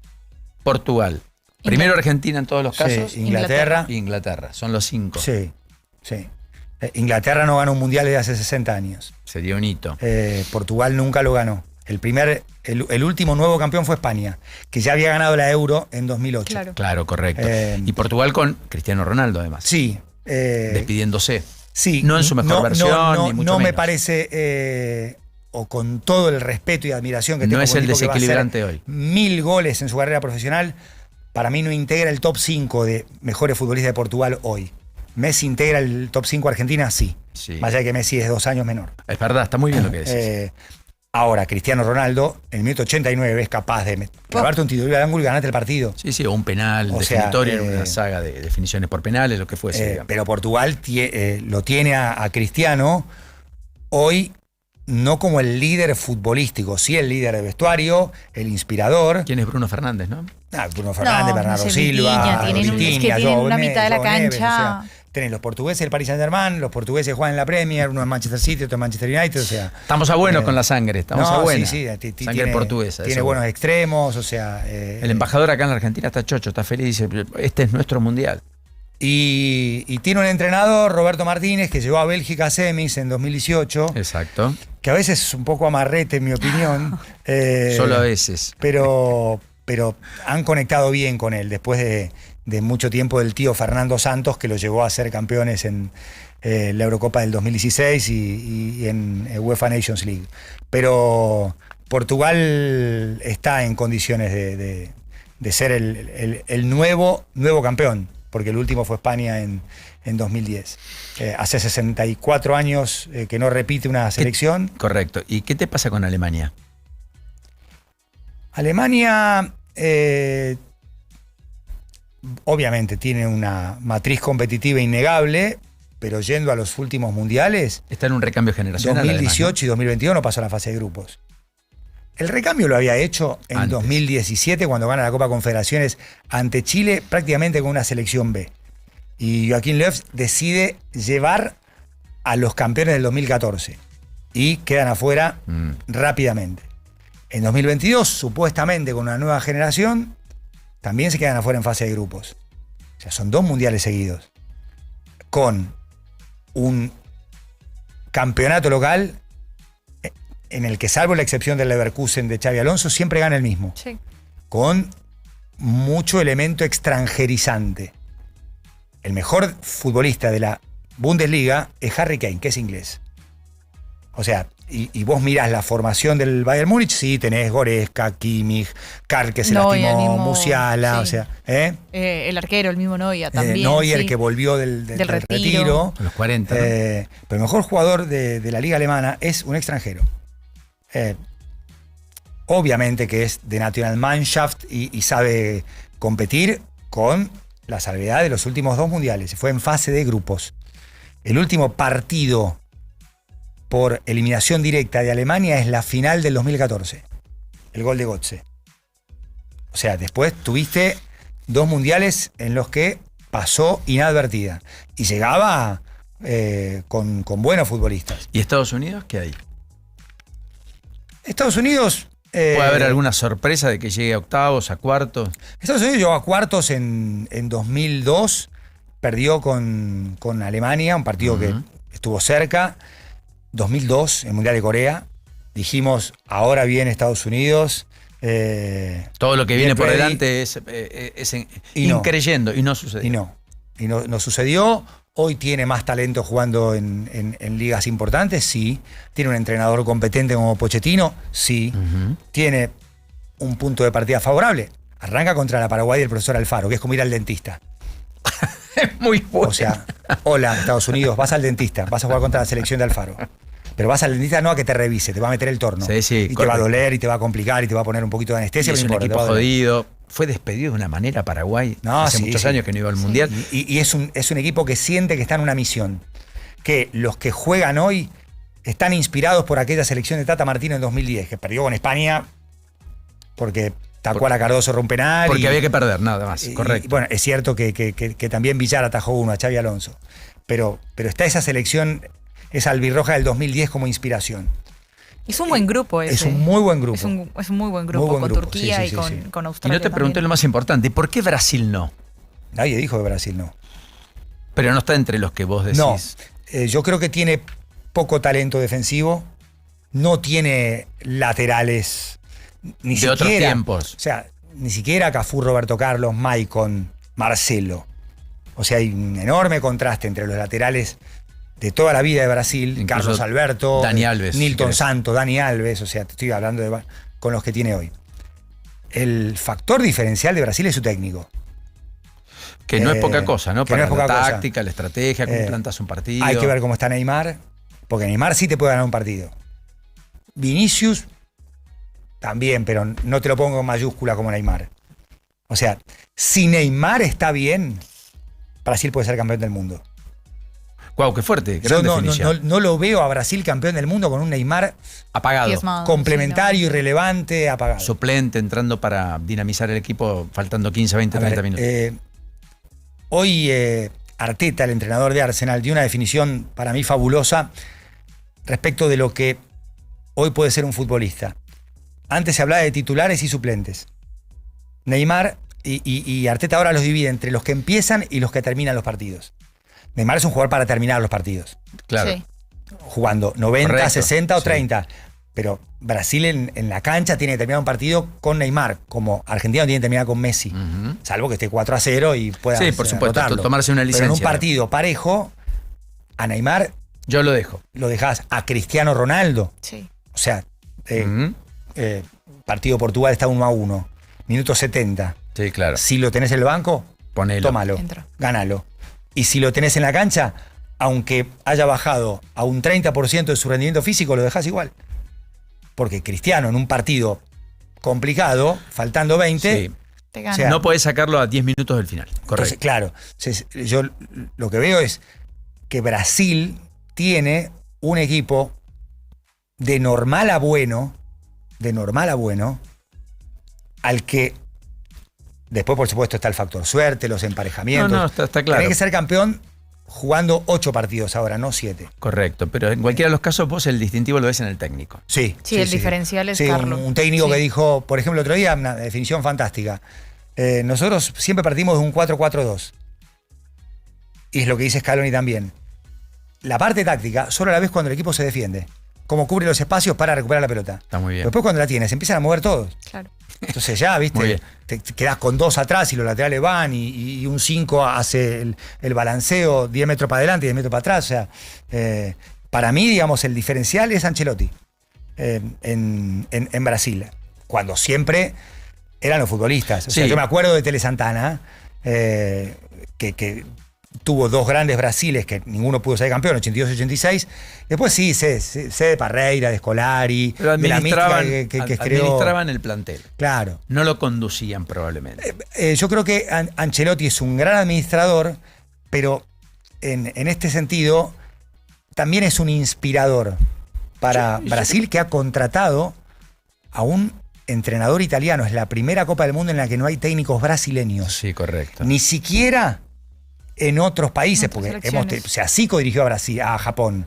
Portugal. Primero Argentina en todos los casos. Sí, Inglaterra. Son los 5. Sí. Inglaterra no ganó un mundial desde hace 60 años. Sería un hito. Portugal nunca lo ganó. El último nuevo campeón fue España, que ya había ganado la Euro en 2008. Claro, correcto. Y Portugal con Cristiano Ronaldo, además. Sí. Despidiéndose. Sí. No en su mejor versión, ni mucho no menos. me parece, o con todo el respeto y admiración que tengo. No es por un el tipo que va a desequilibrante hacer hoy. 1000 goles en su carrera profesional. Para mí no integra el top 5 de mejores futbolistas de Portugal hoy. Messi integra el top 5 Argentina, sí. Más allá de que Messi es 2 años menor. Es verdad, está muy bien lo que decís. Ahora, Cristiano Ronaldo, en el minuto 89, es capaz de clavarte un tiro de ángulo y ganarte el partido. Sí, o un penal definitorio en una saga de definiciones por penales, lo que fuese. Pero Portugal lo tiene a Cristiano hoy no como el líder futbolístico, sí el líder de vestuario, el inspirador. ¿Quién es Bruno Fernández, no? Bruno Fernández, Bernardo Silva, tienen una mitad de la cancha. Tenés los portugueses del Paris Saint-Germain, los portugueses juegan en la Premier, uno en Manchester City, otro en Manchester United, o sea... Estamos a buenos con la sangre, estamos a buenos. Sí, sangre portuguesa. Tiene buenos extremos, o sea... el embajador acá en la Argentina está chocho, está feliz, dice, este es nuestro mundial. Y tiene un entrenador, Roberto Martínez, que llegó a Bélgica a semis en 2018. Exacto. Que a veces es un poco amarrete, en mi opinión. Solo a veces. Pero han conectado bien con él, después de mucho tiempo del tío Fernando Santos, que lo llevó a ser campeones en la Eurocopa del 2016 y en UEFA Nations League. Pero Portugal está en condiciones de ser el nuevo campeón, porque el último fue España en 2010. Hace 64 años que no repite una selección. Correcto. ¿Y qué te pasa con Alemania? Alemania obviamente tiene una matriz competitiva innegable, pero yendo a los últimos mundiales... Está en un recambio generacional. 2018 además, ¿no? y 2021 pasó a la fase de grupos. El recambio lo había hecho en Antes. 2017, cuando gana la Copa Confederaciones ante Chile, prácticamente con una selección B. Y Joaquín Löw decide llevar a los campeones del 2014 y quedan afuera rápidamente. En 2022, supuestamente con una nueva generación, también se quedan afuera en fase de grupos. O sea, son 2 mundiales seguidos. Con un campeonato local en el que, salvo la excepción del Leverkusen de Xabi Alonso, siempre gana el mismo. Sí. Con mucho elemento extranjerizante. El mejor futbolista de la Bundesliga es Harry Kane, que es inglés. O sea, y vos mirás la formación del Bayern Múnich, sí, tenés Goretzka, Kimmich, Karl, que se lastimó, Musiala, sí. O sea... el arquero, el mismo Neuer también. Neuer, sí. Que volvió del retiro. A los 40. ¿no? Pero el mejor jugador de la liga alemana es un extranjero. Obviamente que es de Nationalmannschaft y sabe competir con la salvedad de los últimos 2 mundiales. Fue en fase de grupos. El último partido por eliminación directa de Alemania es la final del 2014. El gol de Götze. O sea, después tuviste 2 mundiales en los que pasó inadvertida. Y llegaba con buenos futbolistas. ¿Y Estados Unidos qué hay? Estados Unidos... ¿Puede haber alguna sorpresa de que llegue a octavos, a cuartos? Estados Unidos llegó a cuartos en 2002. Perdió con Alemania, un partido que estuvo cerca. 2002, el Mundial de Corea. Dijimos, ahora viene Estados Unidos. Todo lo que viene por delante es increyendo, y no sucedió. Y no sucedió. Hoy tiene más talento jugando en ligas importantes, sí. Tiene un entrenador competente como Pochettino, sí. Tiene un punto de partida favorable. Arranca contra la Paraguay del profesor Alfaro, que es como ir al dentista. Es muy bueno. O sea, hola, Estados Unidos, vas al dentista, vas a jugar contra la selección de Alfaro. Pero vas al dentista no a que te revise, te va a meter el torno. Sí, y te va a doler y te va a complicar y te va a poner un poquito de anestesia. Es un equipo jodido. Fue despedido de una manera Paraguay hace muchos años que no iba al Mundial. Y es un equipo que siente que está en una misión. Que los que juegan hoy están inspirados por aquella selección de Tata Martino en 2010, que perdió con España porque Tacuara Cardoso rompe un penal. Porque había que perder, nada más, correcto. Y bueno, es cierto que también Villar atajó uno a Xavi Alonso. Pero está esa selección, esa albirroja del 2010 como inspiración. Es un buen grupo ese. Es un muy buen grupo. Es un muy buen grupo con Turquía y con Australia. Y no te pregunté lo más importante, ¿por qué Brasil no? Nadie dijo que Brasil no. Pero no está entre los que vos decís. No, yo creo que tiene poco talento defensivo, no tiene laterales ni siquiera. De otros tiempos. O sea, ni siquiera Cafú, Roberto Carlos, Maicon, Marcelo. O sea, hay un enorme contraste entre los laterales de toda la vida de Brasil, incluso Carlos Alberto, Dani Alves, Nilton Santos, Dani Alves, o sea, te estoy hablando con los que tiene hoy. El factor diferencial de Brasil es su técnico. Que no es poca cosa, ¿no? Para la táctica, la estrategia, cómo plantas un partido. Hay que ver cómo está Neymar, porque Neymar sí te puede ganar un partido. Vinicius también, pero no te lo pongo en mayúscula como Neymar. O sea, si Neymar está bien, Brasil puede ser campeón del mundo. Guau, qué fuerte. Yo no lo veo a Brasil campeón del mundo con un Neymar apagado, complementario, irrelevante, apagado. Suplente, entrando para dinamizar el equipo, faltando 15, 20, 30 minutos. Hoy Arteta, el entrenador de Arsenal, dio una definición para mí fabulosa respecto de lo que hoy puede ser un futbolista. Antes se hablaba de titulares y suplentes. Neymar y Arteta ahora los divide entre los que empiezan y los que terminan los partidos. Neymar es un jugador para terminar los partidos. Claro. Sí. Jugando 90, correcto, 60 o 30. Sí. Pero Brasil en la cancha tiene que terminar un partido con Neymar, como Argentina tiene que terminar con Messi. Salvo que esté 4-0 y pueda por supuesto, tomarse una licencia. Pero en un partido parejo, a Neymar... Yo lo dejo. Lo dejás a Cristiano Ronaldo. Sí. O sea, partido Portugal está 1-1. Minuto 70. Sí, claro. Si lo tenés en el banco, ponelo. Tómalo. Gánalo. Y si lo tenés en la cancha, aunque haya bajado a un 30% de su rendimiento físico, lo dejás igual. Porque Cristiano en un partido complicado, faltando 20... Sí. O sea, no podés sacarlo a 10 minutos del final. Correcto. Entonces, claro. Yo lo que veo es que Brasil tiene un equipo de normal a bueno, al que después, por supuesto, está el factor suerte, los emparejamientos. No, está claro. Tenés que ser campeón jugando 8 partidos ahora, no 7. Correcto, pero en cualquiera de los casos vos el distintivo lo ves en el técnico. Sí, el diferencial es Carlos. Un técnico que dijo, por ejemplo, el otro día, una definición fantástica. Nosotros siempre partimos de un 4-4-2. Y es lo que dice Scaloni también. La parte táctica solo la ves cuando el equipo se defiende. Cómo cubre los espacios para recuperar la pelota. Está muy bien. Después cuando la tienes, empiezan a mover todos. Claro. Entonces ya, viste, te quedás con 2 atrás y los laterales van y un 5 hace el balanceo 10 metros para adelante y 10 metros para atrás. O sea, para mí, digamos, el diferencial es Ancelotti en Brasil. Cuando siempre eran los futbolistas. O sea, yo me acuerdo de Tele Santana, que tuvo dos grandes Brasiles que ninguno pudo ser campeón, 82 y 86. Después sí, sé de Parreira, de Scolari, pero de la mística que creó. Administraban el plantel. Claro. No lo conducían probablemente. Yo creo que Ancelotti es un gran administrador, pero en este sentido también es un inspirador para Brasil, que ha contratado a un entrenador italiano. Es la primera Copa del Mundo en la que no hay técnicos brasileños. Sí, correcto. Ni siquiera en otros países, porque Zico dirigió a Brasil, a Japón.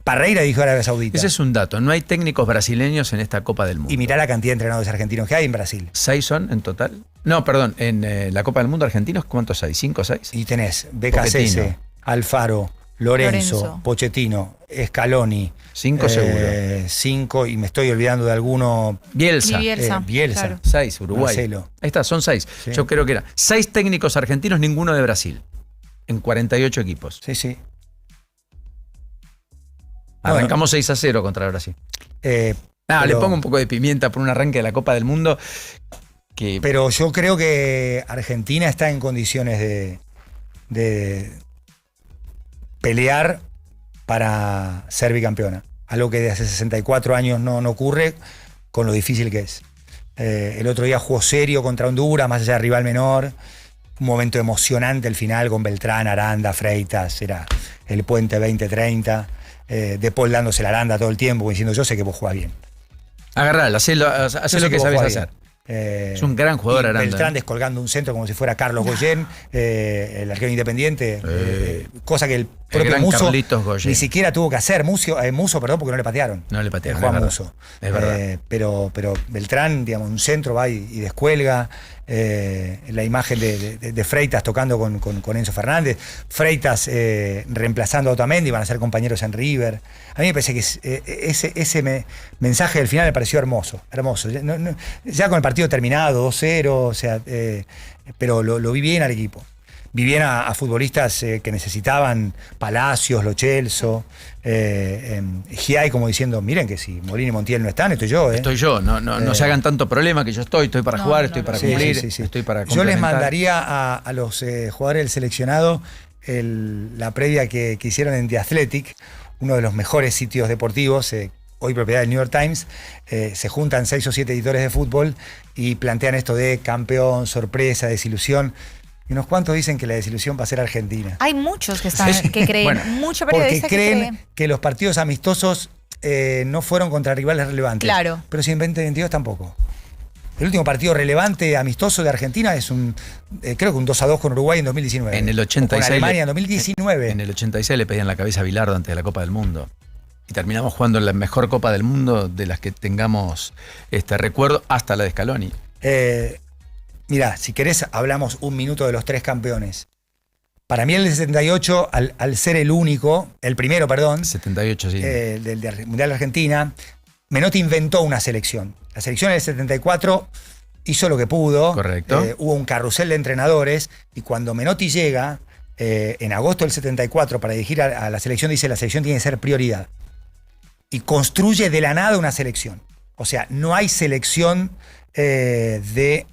Parreira dirigió a Arabia Saudita. Ese es un dato. No hay técnicos brasileños en esta Copa del Mundo. Y mirá la cantidad de entrenadores argentinos que hay en Brasil. 6 son en total. No, perdón. En la Copa del Mundo argentinos, ¿cuántos hay? ¿5 o 6? Y tenés BKC, Alfaro, Lorenzo, Pochettino, Scaloni. 5 seguro. 5, y me estoy olvidando de alguno. Bielsa. Bielsa. Claro. 6, Uruguay. Marcelo. Ahí está, son 6. Sí. Yo creo que eran 6 técnicos argentinos, ninguno de Brasil. En 48 equipos. Sí. Arrancamos 6-0 contra Brasil. Le pongo un poco de pimienta por un arranque de la Copa del Mundo. Pero yo creo que Argentina está en condiciones de pelear para ser bicampeona. Algo que de hace 64 años no ocurre, con lo difícil que es. El otro día jugó serio contra Honduras, más allá de rival menor. Un momento emocionante el final con Beltrán, Aranda, Freitas. Era el puente 20-30. De Paul dándose la Aranda todo el tiempo, diciendo: yo sé que vos jugás bien. Agarralo, hacé lo que sabés hacer. Es un gran jugador, Aranda. Beltrán descolgando un centro como si fuera Carlos Goyen, el arquero independiente, cosa que el propio Musso ni siquiera tuvo que hacer. Musso, perdón, porque no le patearon. No le patearon. Juan Musso. Es verdad. Pero Beltrán, digamos, un centro va y descuelga. La imagen de Freitas tocando con Enzo Fernández. Freitas reemplazando a Otamendi, van a ser compañeros en River. A mí me parece que ese mensaje del final me pareció hermoso. Ya con el partido terminado, 2-0, o sea, pero lo vi bien al equipo. Vi bien a futbolistas que necesitaban, Palacios, Lo Celso, Giai, como diciendo: miren que si Molina y Montiel no están, estoy yo. Estoy yo, no se hagan tanto problema, que yo estoy para jugar, estoy para cumplir, estoy para complementar. Yo les mandaría a los jugadores del seleccionado la previa que hicieron en The Athletic, uno de los mejores sitios deportivos, hoy propiedad del New York Times. Se juntan 6 o 7 editores de fútbol y plantean esto de campeón, sorpresa, desilusión. Y unos cuantos dicen que la desilusión va a ser Argentina. Hay muchos que creen, muchos periodistas porque creen que los partidos amistosos no fueron contra rivales relevantes. Claro. Pero si en 2022 tampoco. El último partido relevante amistoso de Argentina es creo que un 2-2 con Uruguay en 2019. En el 86. Con Alemania en 2019. En el 86 le pedían la cabeza a Bilardo antes de la Copa del Mundo. Y terminamos jugando en la mejor Copa del Mundo de las que tengamos recuerdo, hasta la de Scaloni. Mirá, si querés, hablamos un minuto de los 3 campeones. Para mí el del 78, al ser el primero, 78, sí. Del Mundial de Argentina, Menotti inventó una selección. La selección del 74 hizo lo que pudo. Correcto. Hubo un carrusel de entrenadores, y cuando Menotti llega, en agosto del 74, para dirigir a la selección, dice: la selección tiene que ser prioridad. Y construye de la nada una selección. O sea, no hay selección de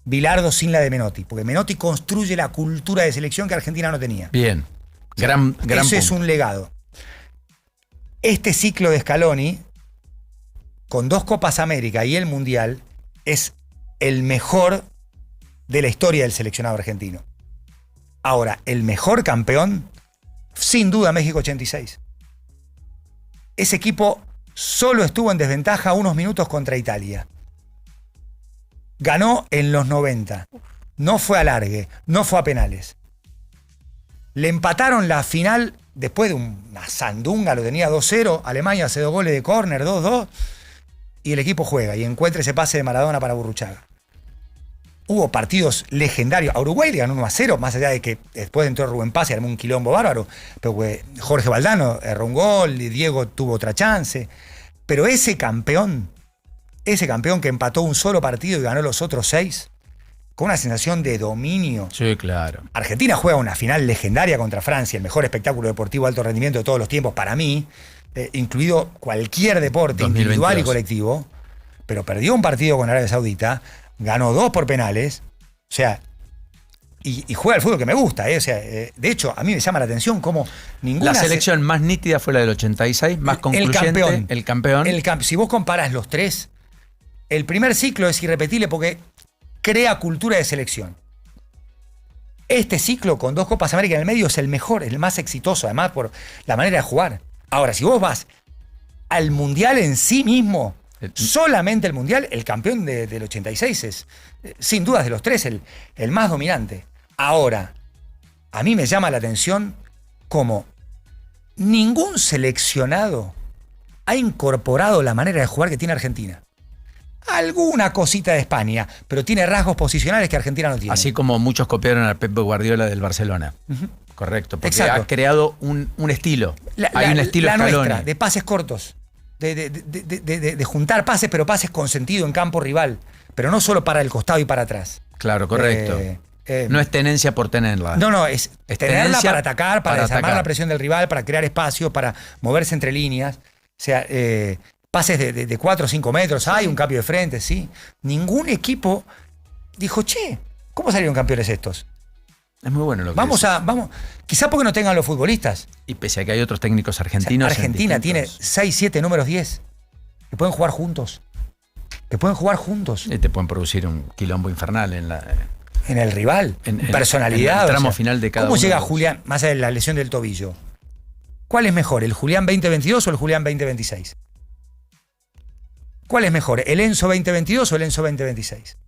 Bilardo sin la de Menotti, porque Menotti construye la cultura de selección que Argentina no tenía. Bien, gran Eso es un legado. Este ciclo de Scaloni, con 2 Copas América y el Mundial, es el mejor de la historia del seleccionado argentino. Ahora, el mejor campeón, sin duda, México 86. Ese equipo solo estuvo en desventaja unos minutos contra Italia. Ganó en los 90. No fue a alargue, no fue a penales. Le empataron la final después de una sandunga, lo tenía 2-0. Alemania hace 2 goles de córner, 2-2. Y el equipo juega y encuentra ese pase de Maradona para Burruchaga. Hubo partidos legendarios. A Uruguay le ganó 1-0, más allá de que después entró Rubén Paz y armó un quilombo bárbaro. Pero Jorge Valdano erró un gol y Diego tuvo otra chance. Pero ese campeón que empató un solo partido y ganó los otros 6, con una sensación de dominio. Sí, claro. Argentina juega una final legendaria contra Francia, el mejor espectáculo deportivo de alto rendimiento de todos los tiempos para mí, incluido cualquier deporte 2022. Individual y colectivo, pero perdió un partido con Arabia Saudita, ganó 2 por penales. O sea, y juega el fútbol que me gusta. O sea, de hecho, a mí me llama la atención cómo ninguna... La selección más nítida fue la del 86, más concluyente. El campeón. Si vos comparás los tres, el primer ciclo es irrepetible porque crea cultura de selección. Este ciclo con 2 Copas América en el medio es el mejor, el más exitoso, además por la manera de jugar. Ahora, si vos vas al Mundial en sí mismo, solamente el Mundial, el campeón del 86 es, sin dudas de los tres, el más dominante. Ahora, a mí me llama la atención cómo ningún seleccionado ha incorporado la manera de jugar que tiene Argentina. Alguna cosita de España, pero tiene rasgos posicionales que Argentina no tiene. Así como muchos copiaron a Pep Guardiola del Barcelona. Correcto, porque ha creado un estilo. Hay un estilo la Scaloni. nuestra, de pases cortos. De juntar pases, pero pases con sentido en campo rival. Pero no solo para el costado y para atrás. Claro, correcto. No es tenencia por tenerla. No, es tenerla para atacar, para desarmar la presión del rival, para crear espacio, para moverse entre líneas. O sea, pases de 4 o 5 metros, sí. Hay un cambio de frente, sí. Ningún equipo dijo, che, ¿cómo salieron campeones estos? Es muy bueno lo que vamos, quizá porque no tengan los futbolistas. Y pese a que hay otros técnicos argentinos. O sea, Argentina tiene 6, 7 números 10 que pueden jugar juntos. Y te pueden producir un quilombo infernal en el rival, en personalidad. En el tramo final de cada uno. ¿Cómo llega Julián, más allá de la lesión del tobillo? ¿Cuál es mejor, el Julián 2022 o el Julián 2026? ¿Cuál es mejor, el Enzo 2022 o el Enzo 2026?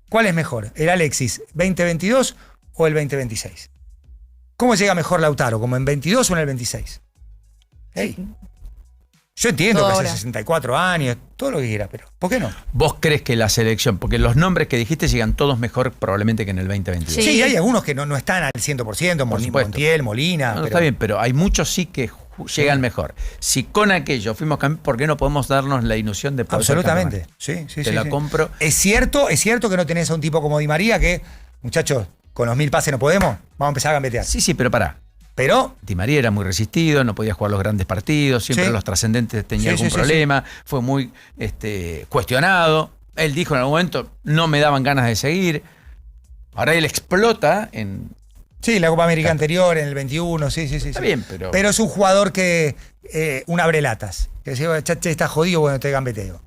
¿Cuál es mejor, el Alexis 2022 o el 2026? ¿Cómo llega mejor Lautaro, como en 22 o en el 26? Hey. Yo entiendo que hace 64 años, todo lo que quiera, pero ¿por qué no? ¿Vos crees que la selección, porque los nombres que dijiste llegan todos mejor probablemente que en el 2022? Sí, hay algunos que no están al 100%, Montiel, Molina. No, está bien, pero hay muchos sí que llegan mejor. Si con aquello fuimos campeones, ¿por qué no podemos darnos la ilusión de poder absolutamente, sí. Te la compro. Es cierto que no tenés a un tipo como Di María que, muchachos, con los 1000 pases no podemos, vamos a empezar a gambetear. Sí, pero pará. Pero Di María era muy resistido, no podía jugar los grandes partidos, siempre los trascendentes tenía algún problema, fue muy cuestionado. Él dijo en algún momento, no me daban ganas de seguir. Ahora él explota en... Sí, la Copa América anterior, en el 21, sí. Está bien, pero... Pero es un jugador que... un abrelatas. Que decía, chache, está jodido, bueno, te gambeteo.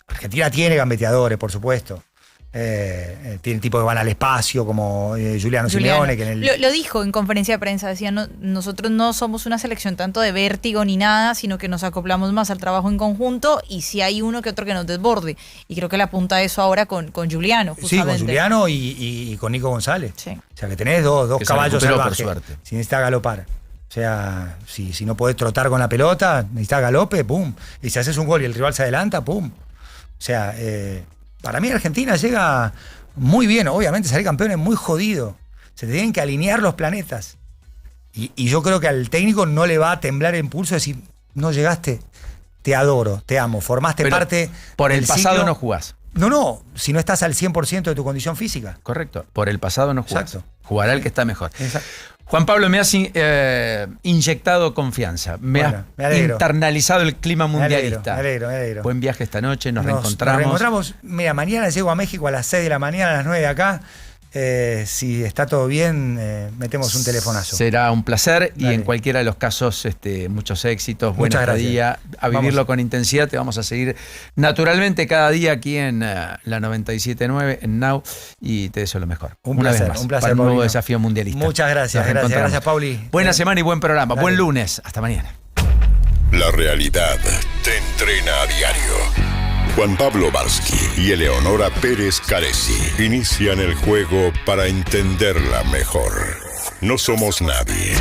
Argentina tiene gambeteadores, por supuesto. Tiene tipos que van al espacio, como Giuliano Simeone. Que lo dijo en conferencia de prensa, decía, nosotros no somos una selección tanto de vértigo ni nada, sino que nos acoplamos más al trabajo en conjunto y si hay uno que otro que nos desborde. Y creo que le apunta a eso ahora con Giuliano, justamente. Sí, con Giuliano y con Nico González. Sí. O sea, que tenés dos caballos salvajes, si necesitas galopar. O sea, si no podés trotar con la pelota, necesitas galope, pum. Y si haces un gol y el rival se adelanta, pum. O sea... para mí Argentina llega muy bien. Obviamente salir campeón es muy jodido. Se te tienen que alinear los planetas. Y yo creo que al técnico no le va a temblar el impulso de decir, no llegaste, te adoro, te amo, formaste parte por el del pasado ciclo. No jugás. No, si no estás al 100% de tu condición física. Correcto, por el pasado no jugás. Exacto. Jugará el que está mejor. Exacto. Juan Pablo, me has inyectado confianza. Me has internalizado el clima mundialista. Me alegro. Buen viaje esta noche, nos reencontramos. Mira, mañana llego a México a las 6 de la mañana, a las 9 de acá. Si está todo bien, metemos un telefonazo. Será un placer. Dale. Y en cualquiera de los casos, muchos éxitos, buena estadía, a vivirlo con intensidad. Te vamos a seguir naturalmente cada día aquí en la 97.9 en Now y te deseo lo mejor. Un placer, para un nuevo desafío mundialista. Muchas gracias, Pauli. Buena semana y buen programa. Dale. Buen lunes. Hasta mañana. La realidad te entrena a diario. Juan Pablo Barsky y Eleonora Pérez Caresi inician el juego para entenderla mejor. No somos nadie.